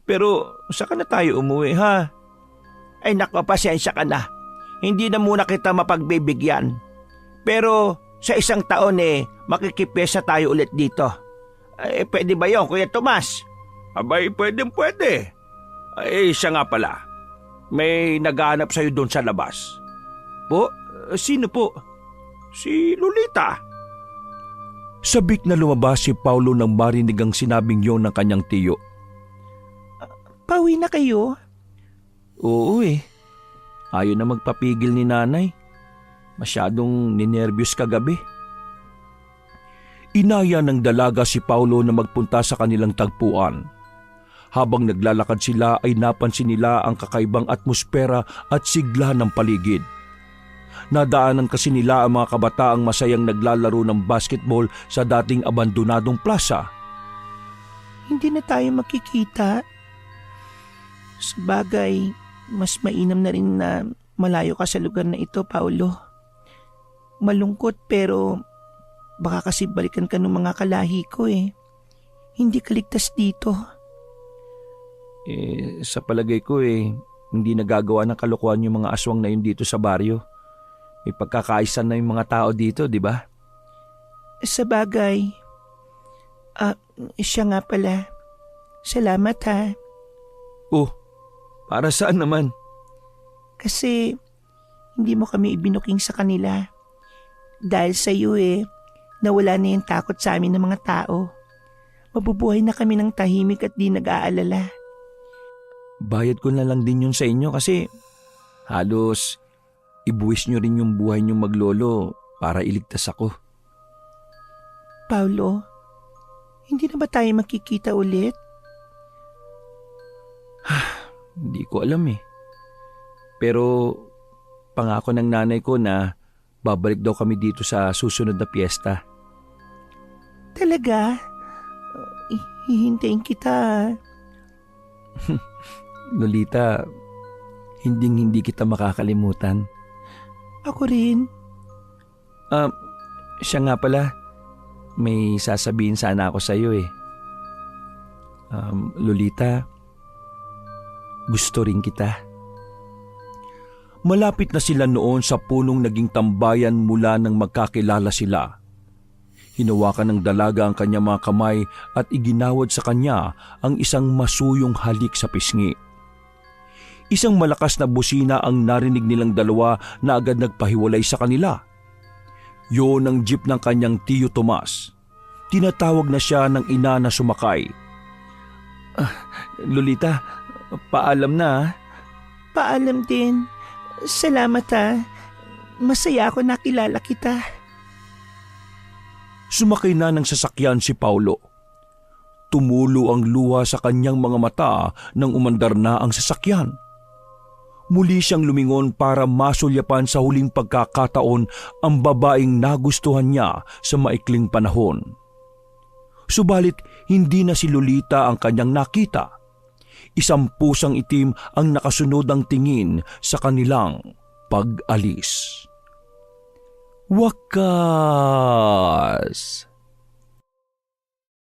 S1: Pero saka na tayo umuwi, ha?
S2: Ay nako, pasensya ka na. Hindi na muna kita mapagbibigyan. Pero sa isang taon makikipesa tayo ulit dito. Pwede ba yun, Kuya Tomas? Abay, pwede. Siya nga pala. May naghahanap sa'yo doon sa labas.
S1: Po? Sino po?
S2: Si Lolita.
S1: Sabik na lumabas si Paulo nang marinig ang sinabing yon ng kanyang tiyo.
S3: Pauwi na kayo?
S1: Oo Ayaw na magpapigil ni nanay. Masyadong ninervyos kagabi. Inaya ng dalaga si Paulo na magpunta sa kanilang tagpuan. Habang naglalakad sila ay napansin nila ang kakaibang atmosfera at sigla ng paligid. Nadaanan kasi nila ang mga kabataang masayang naglalaro ng basketball sa dating abandonadong plaza.
S3: Hindi na tayo makikita. Sabagay, mas mainam na rin na malayo ka sa lugar na ito, Paulo. Malungkot pero baka kasi balikan ka ng mga kalahi ko Hindi ka ligtas dito.
S1: Sa palagay ko hindi nagagawa ng kalokohan yung mga aswang na yun dito sa baryo. May pagkakaisan na yung mga tao dito, di ba?
S3: Sabagay. Siya nga pala. Salamat ha.
S1: Oh, para saan naman?
S3: Kasi hindi mo kami ibinuking sa kanila. Dahil sa iyo nawala na yung takot sa amin ng mga tao. Mabubuhay na kami ng tahimik at di nag-aalala.
S1: Bayad ko na lang din yun sa inyo kasi halos ibuwis nyo rin yung buhay nyo maglolo para iligtas ako.
S3: Paulo, hindi na ba tayo makikita ulit?
S1: Hindi ko alam Pero pangako ng nanay ko na babalik daw kami dito sa susunod na piyesta.
S3: Talaga? Hihintayin kita.
S1: Lolita, hindi kita makakalimutan.
S3: Ako rin.
S1: Siya nga pala, may sasabihin sana ako sa iyo Lolita, gusto rin kita. Malapit na sila noon sa punong naging tambayan mula nang magkakilala sila. Hinawakan ng dalaga ang kanyang mga kamay at iginawad sa kanya ang isang masuyong halik sa pisngi. Isang malakas na busina ang narinig nilang dalawa na agad nagpahiwalay sa kanila. Yon ang jeep ng kanyang tiyo Tomas. Tinatawag na siya ng ina na sumakay. Lolita, paalam na.
S3: Paalam din. Salamat ha. Masaya ako nakilala kita.
S1: Sumakay na ng sasakyan si Paulo. Tumulo ang luha sa kanyang mga mata nang umandar na ang sasakyan. Muli siyang lumingon para masulyapan sa huling pagkakataon ang babaeng nagustuhan niya sa maikling panahon. Subalit hindi na si Lolita ang kanyang nakita. Isang pusang itim ang nakasunod ang tingin sa kanilang pag-alis. Wakas!